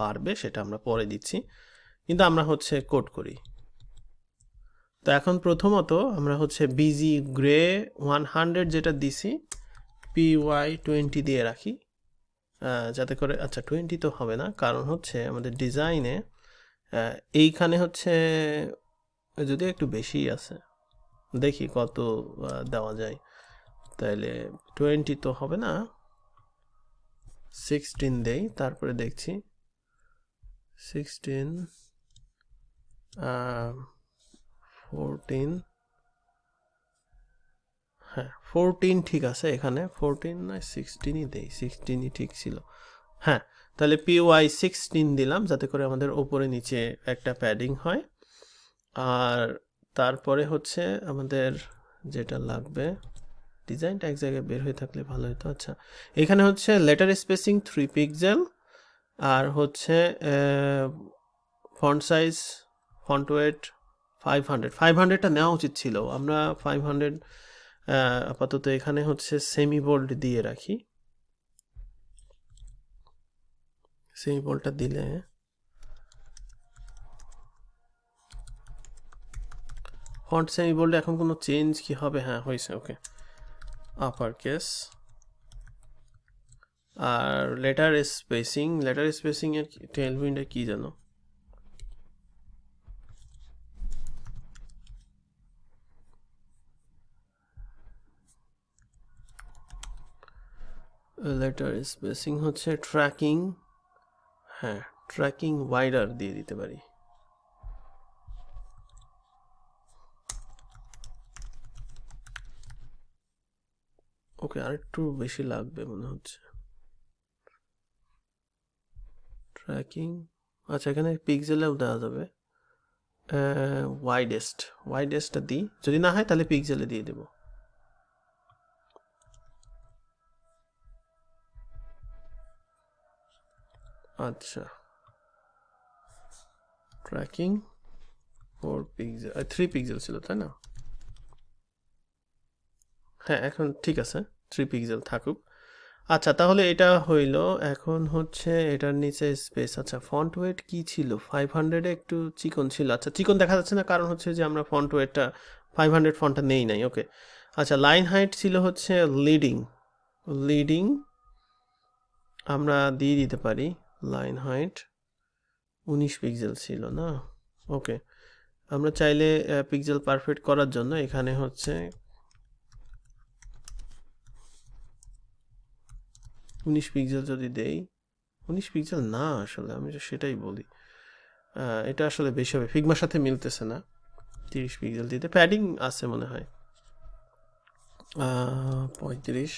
বাড়বে সেটা আমরা পরে দিচ্ছি, কিন্তু আমরা হচ্ছে কোড করি। তো এখন প্রথমত আমরা হচ্ছে বিজি গ্রে 100 যেটা দিছি, PY20 দিয়ে রাখি, যাতে করে, আচ্ছা 20 তো হবে না, কারণ হচ্ছে আমাদের ডিজাইনে এইখানে হচ্ছে যদি একটু বেশি আছে, দেখি কত দেওয়া যায়। তাইলে 20 তো হবে না, 16 দেই, তারপরে দেখছি 16, 14, হ্যাঁ 14 ঠিক আছে, এখানে 14 না 16ই দেই, 16ই ঠিক ছিল। হ্যাঁ, তাহলে PY16 দিলাম, যাতে করে আমাদের ওপরে নিচে একটা প্যাডিং হয়। আর তারপরে হচ্ছে আমাদের যেটা লাগবে, ডিজাইনটা এক জায়গায় বের হয়ে থাকলে ভালো হতো। আচ্ছা, এখানে হচ্ছে লেটার স্পেসিং 3 পিক্সেল, আর হচ্ছে ফন্ট সাইজ, ফন্ট ওয়েট 500, 500টা নেওয়া উচিত ছিল, আমরা 500 আপাতত এখানে হচ্ছে সেমি বোল্ড দিয়ে রাখি। সেমি বোল্ডটা দিলে ফন্ট সেমি বোল্ডে এখন কোনো চেঞ্জ কি হবে? হ্যাঁ হয়েছে, ওকে। আপার কেস, আর লেটার স্পেসিং এর টেলউইন্ডে কি জানো, লেটার স্পেসিং হচ্ছে ট্র্যাকিং, হ্যাঁ ট্র্যাকিং ওয়াইডার দিয়ে দিতে পারি। ওকে, আর একটু বেশি লাগবে মনে হচ্ছে। ট্র্যাকিং, আচ্ছা এখানে পিক্সেলেও দেওয়া যাবে। ওয়াইডেস্টটা দিই, যদি না হয় তাহলে পিক্সেলে দিয়ে দেব। আচ্ছা, ট্র্যাকিং 4 পিক্সেল, 3 পিক্সেল ছিল তাই না? হ্যাঁ এখন ঠিক আছে, 3 পিক্সেল থাকুক। আচ্ছা তাহলে এটা হইল। এখন হচ্ছে এটার নিচে স্পেস। আচ্ছা ফন্ট ওয়েট কি ছিল? 500 এ একটু চিকন ছিল। আচ্ছা চিকন দেখা যাচ্ছে না, কারণ হচ্ছে যে আমরা ফন্ট ওয়েটটা 500 ফন্টটা নেই নাই। ওকে আচ্ছা, লাইন হাইট ছিল হচ্ছে লিডিং আমরা দিয়ে দিতে পারি। লাইন হাইট 19 পিক্সেল ছিল না? ওকে, আমরা চাইলে পিক্সেল পারফেক্ট করার জন্য এখানে হচ্ছে 19 পিক্সেল যদি দেই, 19 পিক্সেল না আসলে আমি সেটাই বলি, এটা আসলে বেশি হবে, ফিগমার সাথে মিলতেছে না। 30 পিক্সেল দিতে প্যাডিং আছে মনে হয়, 35,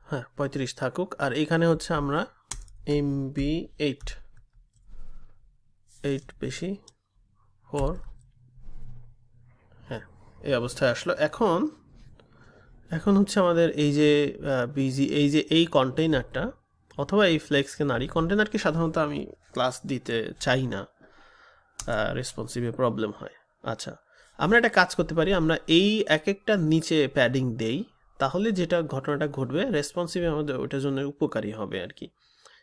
হ্যাঁ 35 থাকুক। আর এখানে হচ্ছে আমরা MB 8 বেশি 4, হ্যাঁ এই অবস্থায় আসলো। এখন হচ্ছে আমাদের এই যে বিজি, এই যে এই কন্টেইনারটা অথবা এই ফ্লেক্সকে নাড়ি, কন্টেইনারকে সাধারণত আমি ক্লাস দিতে চাই না, রেসপন্সিভে প্রবলেম হয়। আচ্ছা আমরা একটা কাজ করতে পারি, আমরা এই এক একটা নিচে প্যাডিং দেই, তাহলে যেটা ঘটনাটা ঘটবে রেসপন্সিভে আমাদের ওটার জন্য উপকারী হবে আর কি।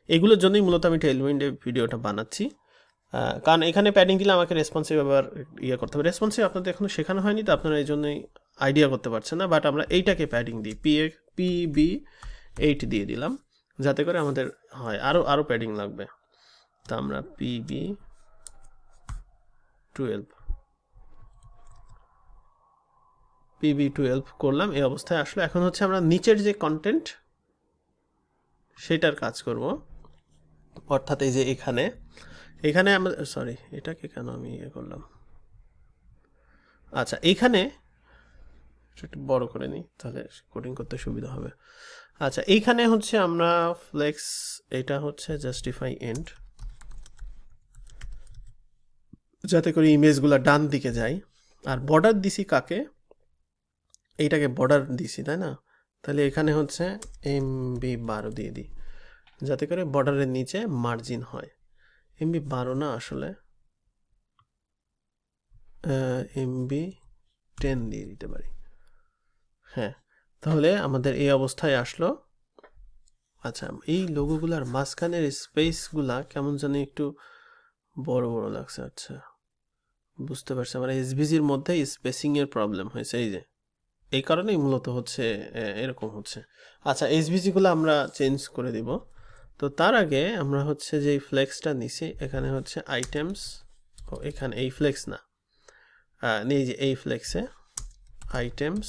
এগুলোর জন্যই মূলত আমি টেইলউইন্ডে ভিডিওটা বানাচ্ছি, কারণ এখানে প্যাডিং দিলে আমাকে রেসপন্সিভ আবার ইয়ে করতে হবে। রেসপন্সিভ আপনাদের এখনো শেখানো হয়নি, তো আপনারা এই জন্যই আইডিয়া করতে পারছেন না, বাট আমরা এইটাকে প্যাডিং দিই, PB 8 দিয়ে দিলাম, যাতে করে আমাদের হয় আরও প্যাডিং লাগবে। তা আমরা PB 12 করলাম, এই অবস্থায় আসলো। এখন হচ্ছে আমরা নিচের যে কন্টেন্ট সেটার কাজ করব, অর্থাৎ এই যে এখানে আমরা সরি এটাকে কেন আমি ইয়ে করলাম। আচ্ছা এইখানে একটু বড় করে নিই, তাহলে কোডিং করতে সুবিধা হবে। আচ্ছা এইখানে হচ্ছে আমরা ফ্লেক্স, এটা হচ্ছে জাস্টিফাই এন্ড, যাতে করে ইমেজগুলো ডান দিকে যায়। আর বর্ডার দিছি কাকে? এইটাকে বর্ডার দিছি তাই না? তাহলে এখানে হচ্ছে MB 12 দিয়ে দিই, যাতে করে বর্ডারের নিচে মার্জিন হয়। MB 12 না আসলে MB 10 দিয়ে দিতে পারি। হ্যাঁ তাহলে আমাদের এই অবস্থায় আসলো। আচ্ছা এই লোগোগুলার মাঝখানের স্পেসগুলা কেমন জানি একটু বড় বড় লাগছে। আচ্ছা বুঝতে পারছি, আমার এসভিজির মধ্যে স্পেসিংয়ের প্রবলেম হয়েছে, এই কারণেই মূলত হচ্ছে এরকম হচ্ছে। আচ্ছা এসভিজিগুলো আমরা চেঞ্জ করে দিব। তো তার আগে আমরা হচ্ছে যে ফ্লেক্সটা নিছি, এখানে হচ্ছে আইটেমস, এখানে এই ফ্লেক্স না, এই যে এই ফ্লেক্সে আইটেমস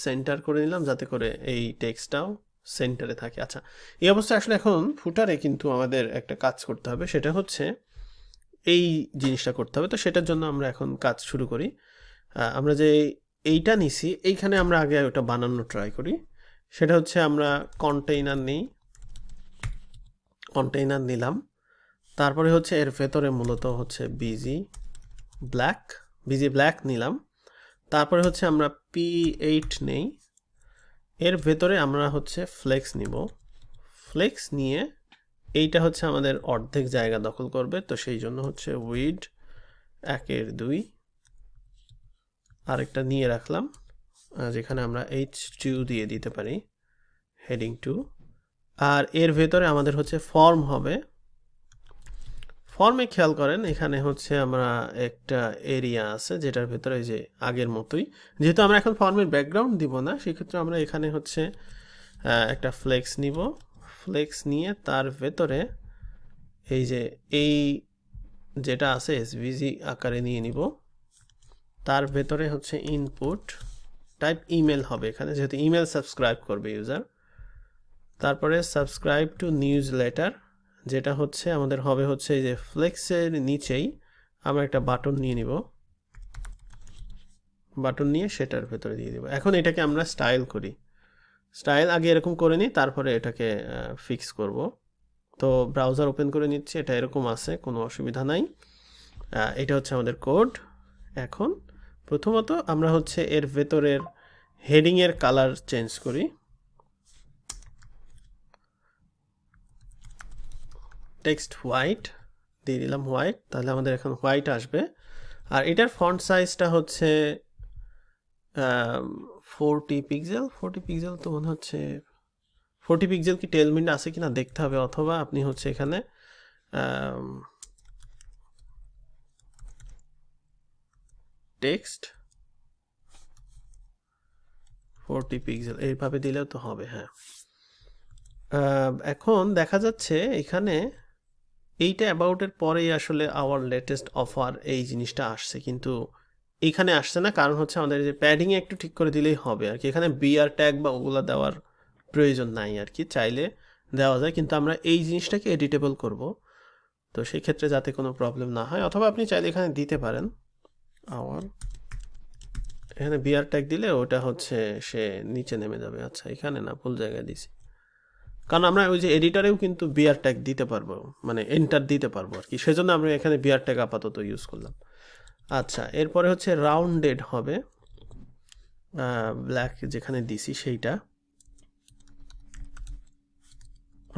সেন্টার করে নিলাম, যাতে করে এই টেক্সটটাও সেন্টারে থাকে। আচ্ছা এই অবস্থায় আসলে এখন ফুটারে কিন্তু আমাদের একটা কাজ করতে হবে, সেটা হচ্ছে এই জিনিসটা করতে হবে। তো সেটার জন্য আমরা এখন কাজ শুরু করি। আমরা যে এইটা নিছি, এইখানে আমরা আগে ওটা বানানো ট্রাই করি। সেটা হচ্ছে আমরা কন্টেইনার নিলাম, তারপরে হচ্ছে এর ভেতরে মূলত হচ্ছে বিজি ব্ল্যাক নিলাম, তারপরে হচ্ছে আমরা P8 নেই, এর ভেতরে আমরা হচ্ছে ফ্লেক্স নিব, ফ্লেক্স নিয়ে এইটা হচ্ছে আমাদের অর্ধেক জায়গা দখল করবে, তো সেই জন্য হচ্ছে উইড 1/2 আরেকটা নিয়ে রাখলাম, যেখানে আমরা H2 দিয়ে দিতে পারি, হেডিং 2। আর এর ভেতরে আমাদের হচ্ছে ফর্ম হবে। ফর্মে খেয়াল করেন এখানে হচ্ছে আমরা একটা এরিয়া আছে, যেটার ভেতরে যে আগের মতোই, যেহেতু আমরা এখন ফর্মের ব্যাকগ্রাউন্ড দিব না, সেক্ষেত্রে আমরা এখানে হচ্ছে একটা ফ্লেক্স নিব, ফ্লেক্স নিয়ে তার ভেতরে এই যে যেটা আছে এসভিজি আকারে নিয়ে নিব, তার ভেতরে হচ্ছে ইনপুট টাইপ ইমেল হবে এখানে, যেহেতু ইমেল সাবস্ক্রাইব করবে ইউজার। তারপরে সাবস্ক্রাইব টু নিউজ লেটার, যেটা হচ্ছে আমাদের হবে হচ্ছে যে ফ্লেক্সের নিচেই আমরা একটা বাটন নিয়ে নিব, বাটন নিয়ে সেটার ভেতরে দিয়ে দিব। এখন এটাকে আমরা স্টাইল করি, স্টাইল আগে এরকম করে নিই, তারপরে এটাকে ফিক্স করব। তো ব্রাউজার ওপেন করে নিচ্ছি, এটা এরকম আছে, কোনো অসুবিধা নাই। এটা হচ্ছে আমাদের কোড। এখন প্রথমত আমরা হচ্ছে এর ভেতরের হেডিংয়ের কালার চেঞ্জ করি, টেক্সট হোয়াইট দিয়ে দিলাম, হোয়াইট, তাহলে আমাদের এখন হোয়াইট আসবে। আর এটার ফন্ট সাইজটা হচ্ছে 40 পিক্সেল। 40 পিক্সেল তো মনে হচ্ছে 40 পিক্সেল কি টেলউইন্ড আছে কিনা দেখতে হবে, অথবা আপনি হচ্ছে এখানে টেক্সট 40 পিক্সেল এইভাবে দিলেও তো হবে। হ্যাঁ, এখন দেখা যাচ্ছে এখানে এইটা অ্যাবাউটের পরেই আসলে আওয়ার লেটেস্ট অফার এই জিনিসটা আসছে, কিন্তু এখানে আসছে না, কারণ হচ্ছে আমাদের যে প্যাডিংয়ে একটু ঠিক করে দিলেই হবে আর কি। এখানে বিআর ট্যাগ বা ওগুলো দেওয়ার প্রয়োজন নাই আর কি, চাইলে দেওয়া যায়, কিন্তু আমরা এই জিনিসটাকে এডিটেবল করব, তো সেই ক্ষেত্রে যাতে কোনো প্রবলেম না হয়, অথবা আপনি চাইলে এখানে দিতে পারেন আওয়ার, এখানে বিআর ট্যাগ দিলে ওটা হচ্ছে সে নিচে নেমে যাবে। আচ্ছা, এখানে না, ভুল জায়গায় দিছি, কারণ আমরা ওই যে এডিটরেও কিন্তু বিআর ট্যাগ দিতে পারবো, মানে এন্টার দিতে পারবো আর কি, সেজন্য আমরা এখানে বিআর ট্যাগ আপাতত ইউজ করলাম। আচ্ছা, এরপরে হচ্ছে রাউন্ডেড হবে, ব্ল্যাক যেখানে দিছি সেইটা,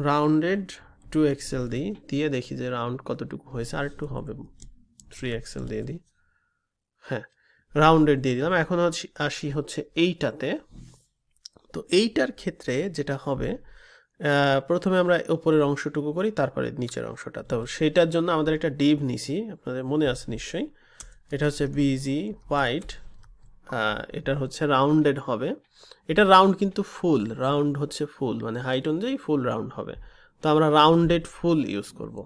রাউন্ডেড 2 এক্সেল দিয়ে দেখি যে রাউন্ড কতটুকু হয়েছে, আর একটু হবে, 3 এক্সেল দিয়ে দিই। হ্যাঁ, রাউন্ডেড দিয়ে দিলাম। এখন আসি হচ্ছে এইটাতে। তো এইটার ক্ষেত্রে যেটা হবে, প্রথমে আমরা উপরের অংশটুকু করি, তারপরে নিচের অংশটা। তো সেইটার জন্য আমাদের একটা ডিভ নিছি, আপনাদের মনে আছে নিশ্চয়ই, এটা হচ্ছে বিজি হোয়াইট, এটার হচ্ছে রাউন্ডেড হবে। এটা রাউন্ড কিন্তু ফুল, রাউন্ড হচ্ছে ফুল, মানে হাইট অনুযায়ী ফুল রাউন্ড হবে। তো আমরা রাউন্ডেড ফুল ইউজ করব।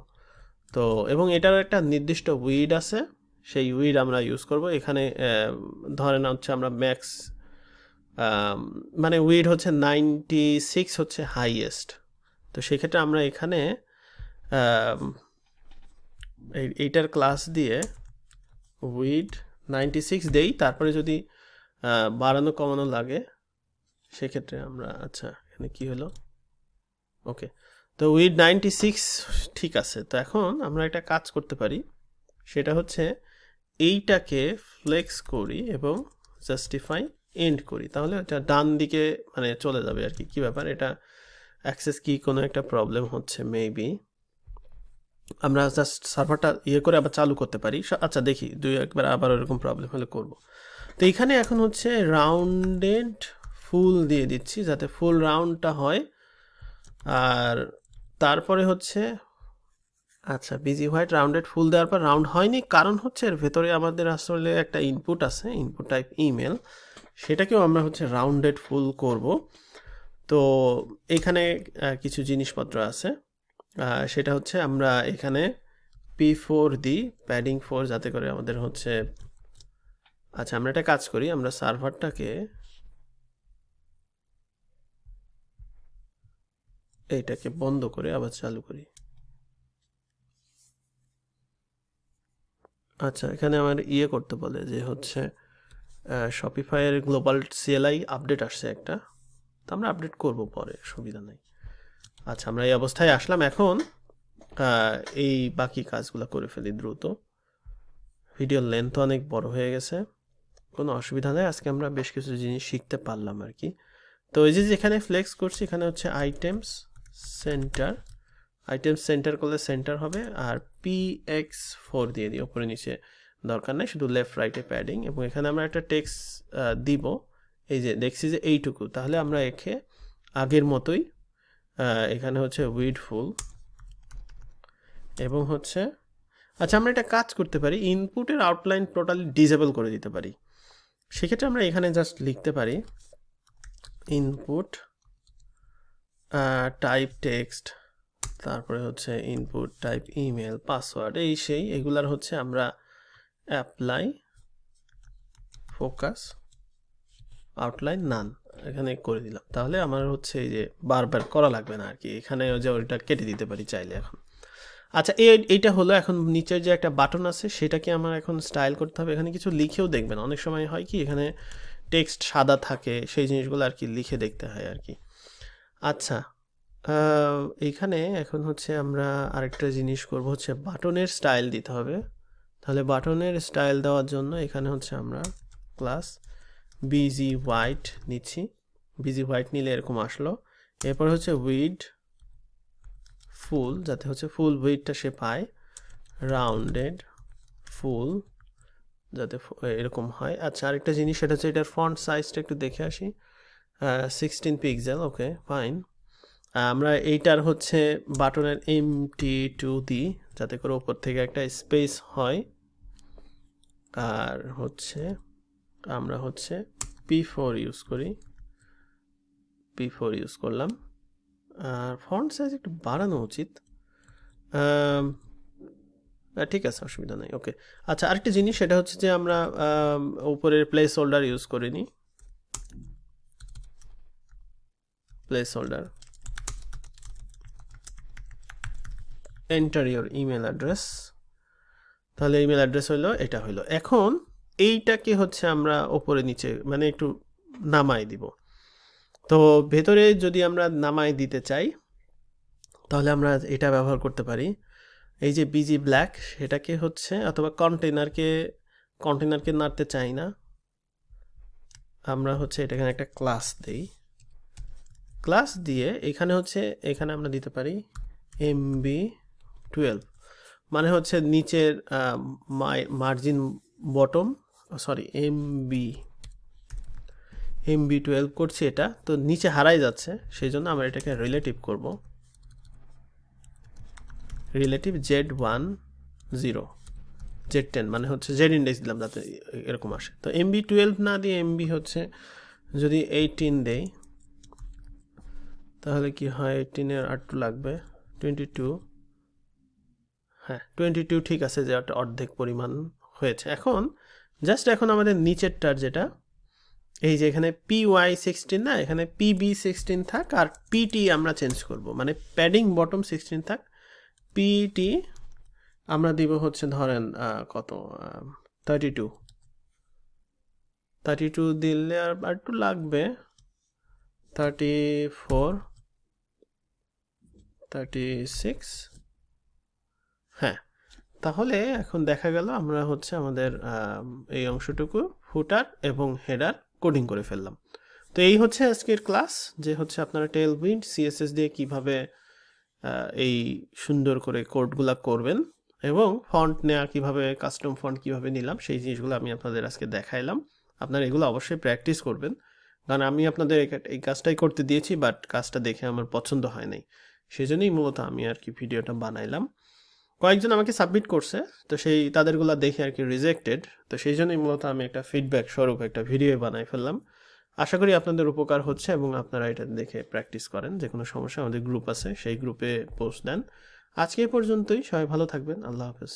তো এবং এটার একটা নির্দিষ্ট উইড আছে, সেই উইড আমরা ইউজ করব। এখানে ধরেন হচ্ছে আমরা ম্যাক্স, মানে উইড হচ্ছে 96 হচ্ছে হাইয়েস্ট। তো সেক্ষেত্রে আমরা এখানে এইটার ক্লাস দিয়ে উইড 96 দেই, তারপরে যদি বাড়ানো কমানো লাগে সেক্ষেত্রে আমরা, আচ্ছা এখানে কি হলো, ওকে, তো উইড 96 ঠিক আছে। তো এখন আমরা একটা কাজ করতে পারি, সেটা হচ্ছে এইটাকে ফ্লেক্স করি এবং জাস্টিফাই এন্ড করি, তাহলে এটা ডান দিকে মানে চলে যাবে আর কি। কি ব্যাপার, এটা অ্যাক্সেস কি কোনো একটা প্রবলেম হচ্ছে মেবি, আমরা জাস্ট সার্ভারটা ইয়ে করে আবার চালু করতে পারি। আচ্ছা দেখি, একবার আবার এরকম প্রবলেম হলে করব। তো এইখানে এখন হচ্ছে রাউন্ডেড ফুল দিয়ে দিচ্ছি যাতে ফুল রাউন্ডটা হয়। আর তারপরে হচ্ছে, আচ্ছা বিজি হোয়াইট রাউন্ডেড ফুল দেওয়ার পর রাউন্ড হয়নি, কারণ হচ্ছে এর ভেতরে আমাদের আসলে একটা ইনপুট আছে, ইনপুট টাইপ ইমেল, সেটাকেও আমরা হচ্ছে রাউন্ডেড ফুল করব। তো এখানে কিছু জিনিসপত্র আছে, সেটা হচ্ছে আমরা এখানে P4 দিই, প্যাডিং 4, যাতে করে আমাদের হচ্ছে, আচ্ছা আমরা একটা কাজ করি, আমরা সার্ভারটাকে এইটাকে বন্ধ করে আবার চালু করি। আচ্ছা, এখানে আমার ইয়ে করতে বলে যে হচ্ছে শপিফাইয়ের গ্লোবাল CLI আপডেট আসছে একটা, তো আমরা আপডেট করব পরে, সুবিধা নেই। আচ্ছা, আমরা এই অবস্থায় আসলাম। এখন এই বাকি কাজগুলো করে ফেলি দ্রুত, ভিডিওর লেন্থ অনেক বড় হয়ে গেছে, কোনো অসুবিধা নেই, আজকে আমরা বেশ কিছু জিনিস শিখতে পারলাম আর কি। তো এই যে যেখানে ফ্লেক্স করছি, এখানে হচ্ছে আইটেমস সেন্টার, আইটেমস সেন্টার করলে সেন্টার হবে, আর PX4 দিয়ে দিই, উপরে নিচে দরকার নেই, শুধু লেফট রাইটে প্যাডিং। এবং এখানে আমরা একটা টেক্সট দিব, এই যে দেখছি যে এইটুকু, তাহলে আমরা একে আগের মতোই এখানে হচ্ছে উইড ফুল এবং হচ্ছে, আচ্ছা আমরা একটা কাজ করতে পারি, ইনপুটের আউটলাইন টোটালি ডিসেবল করে দিতে পারি। সেক্ষেত্রে আমরা এখানে জাস্ট লিখতে পারি ইনপুট টাইপ টেক্সট, তারপরে হচ্ছে ইনপুট টাইপ ইমেল, পাসওয়ার্ড, এই সেই এগুলার হচ্ছে আমরা অ্যাপ্লাই ফোকাস আউটলাইন নান এখানে করে দিলাম, তাহলে আমার হচ্ছে এই যে বারবার করা লাগবে না আর কি, এখানে যে ওইটা কেটে দিতে পারি চাইলে এখন। আচ্ছা এইটা হলো। এখন নিচের যে একটা বাটন আছে সেটাকে আমার এখন স্টাইল করতে হবে। এখানে কিছু লিখেও দেখবেন, অনেক সময় হয় কি এখানে টেক্সট সাদা থাকে, সেই জিনিসগুলো আর কি লিখে দেখতে হয় আর কি। আচ্ছা এইখানে এখন হচ্ছে আমরা আরেকটা জিনিস করব, হচ্ছে বাটনের স্টাইল দিতে হবে। তাহলে বাটনের স্টাইল দেওয়ার জন্য এখানে হচ্ছে আমরা ক্লাস বিজি হোয়াইট নিচ্ছি। বিজি হোয়াইট নিলে এরকম আসলো। এরপর হচ্ছে উইড ফুল, যাতে হচ্ছে ফুল উইডটা সে পায়। রাউন্ডেড ফুল, যাতে এরকম হয়। আচ্ছা আরেকটা জিনিস, সেটা হচ্ছে এটার ফন্ট সাইজটা একটু দেখে আসি। 16 পিক্সেল, ওকে ফাইন। আমরা এইটার হচ্ছে বাটনের MT2 দিই, যাতে করে উপর থেকে একটা স্পেস হয়। আর হচ্ছে আমরা হচ্ছে P4 ইউজ করি, P4 ইউজ করলাম। আর ফন্ট সাইজ একটু বাড়ানো উচিত, ঠিক আছে অসুবিধা নেই, ওকে। আচ্ছা আরেকটা জিনিস, সেটা হচ্ছে যে আমরা উপরের প্লেস হোল্ডার ইউজ করিনি, place holder. Enter your email address, তাহলে ইমেল অ্যাড্রেস হইলো, এটা হইলো। এখন এইটাকে হচ্ছে আমরা ওপরে নিচে মানে একটু নামাই দিব। তো ভেতরে যদি আমরা নামাই দিতে চাই তাহলে আমরা এটা ব্যবহার করতে পারি, এই যে বিজি ব্ল্যাক, সেটাকে হচ্ছে, অথবা কন্টেনারকে নাড়তে চাই না, আমরা হচ্ছে এটাকে একটা ক্লাস দেই। ক্লাস দিয়ে এখানে হচ্ছে এখানে আমরা দিতে পারি MB12, মানে হচ্ছে নিচের মার্জিন বটম, সরি MB12 করছি এটা, তো নিচে হারাই যাচ্ছে, সেই জন্য আমরা এটাকে রিলেটিভ করব, রিলেটিভ Z10 Z10, মানে হচ্ছে Z ইন্ডেক্স দিলাম যাতে এরকম আসে। তো MB12 না দিয়ে MB হচ্ছে যদি 18 দেই তাহলে কি হয়, 18-এর আর 2 লাগবে, 22, হ্যাঁ 22 ঠিক আছে, যে অর্ধেক পরিমাণ হয়েছে। এখন জাস্ট এখন আমাদের নিচেরটার যেটা, এই যে এখানে PY16 না, এখানে PB16 থাক, আর PT আমরা চেঞ্জ করব, মানে প্যাডিং বটম 16 থাক, PT আমরা দিব হচ্ছে ধরেন কত 32 দিলে আর একটু লাগবে, 34, 36, হ্যাঁ। তাহলে এখন দেখা গেল আমরা হচ্ছে আমাদের এই অংশটুকু ফুটার এবং হেডার কোডিং করে ফেললাম। তো এই হচ্ছে আজকের ক্লাস, যে হচ্ছে আপনারা টেলউইন্ড CSS দিয়ে কিভাবে এই সুন্দর করে কোডগুলা করবেন, এবং ফন্ট নেওয়া কিভাবে, কাস্টম ফন্ট কিভাবে নিলাম, সেই জিনিসগুলো আমি আপনাদের আজকে দেখাইলাম। আপনারা এগুলো অবশ্যই প্র্যাকটিস করবেন, কারণ আমি আপনাদের এই কাজটাই করতে দিয়েছি, বাট কাজটা দেখে আমার পছন্দ হয় নাই, সেজন্যই মূলত আমি আর কি ভিডিওটা বানাইলাম। কয়েকজন আমাকে সাবমিট করছে, তো সেই তাদেরগুলো দেখে আর কি রিজেক্টেড, তো সেই জন্যই মূলত আমি একটা ফিডব্যাক স্বরূপ একটা ভিডিও বানাই ফেললাম। আশা করি আপনাদের উপকার হচ্ছে এবং আপনারা এটা দেখে প্র্যাকটিস করেন। যে কোনো সমস্যা আমাদের গ্রুপ আছে, সেই গ্রুপে পোস্ট দেন। আজকে এই পর্যন্তই, সবাই ভালো থাকবেন, আল্লাহ হাফেজ।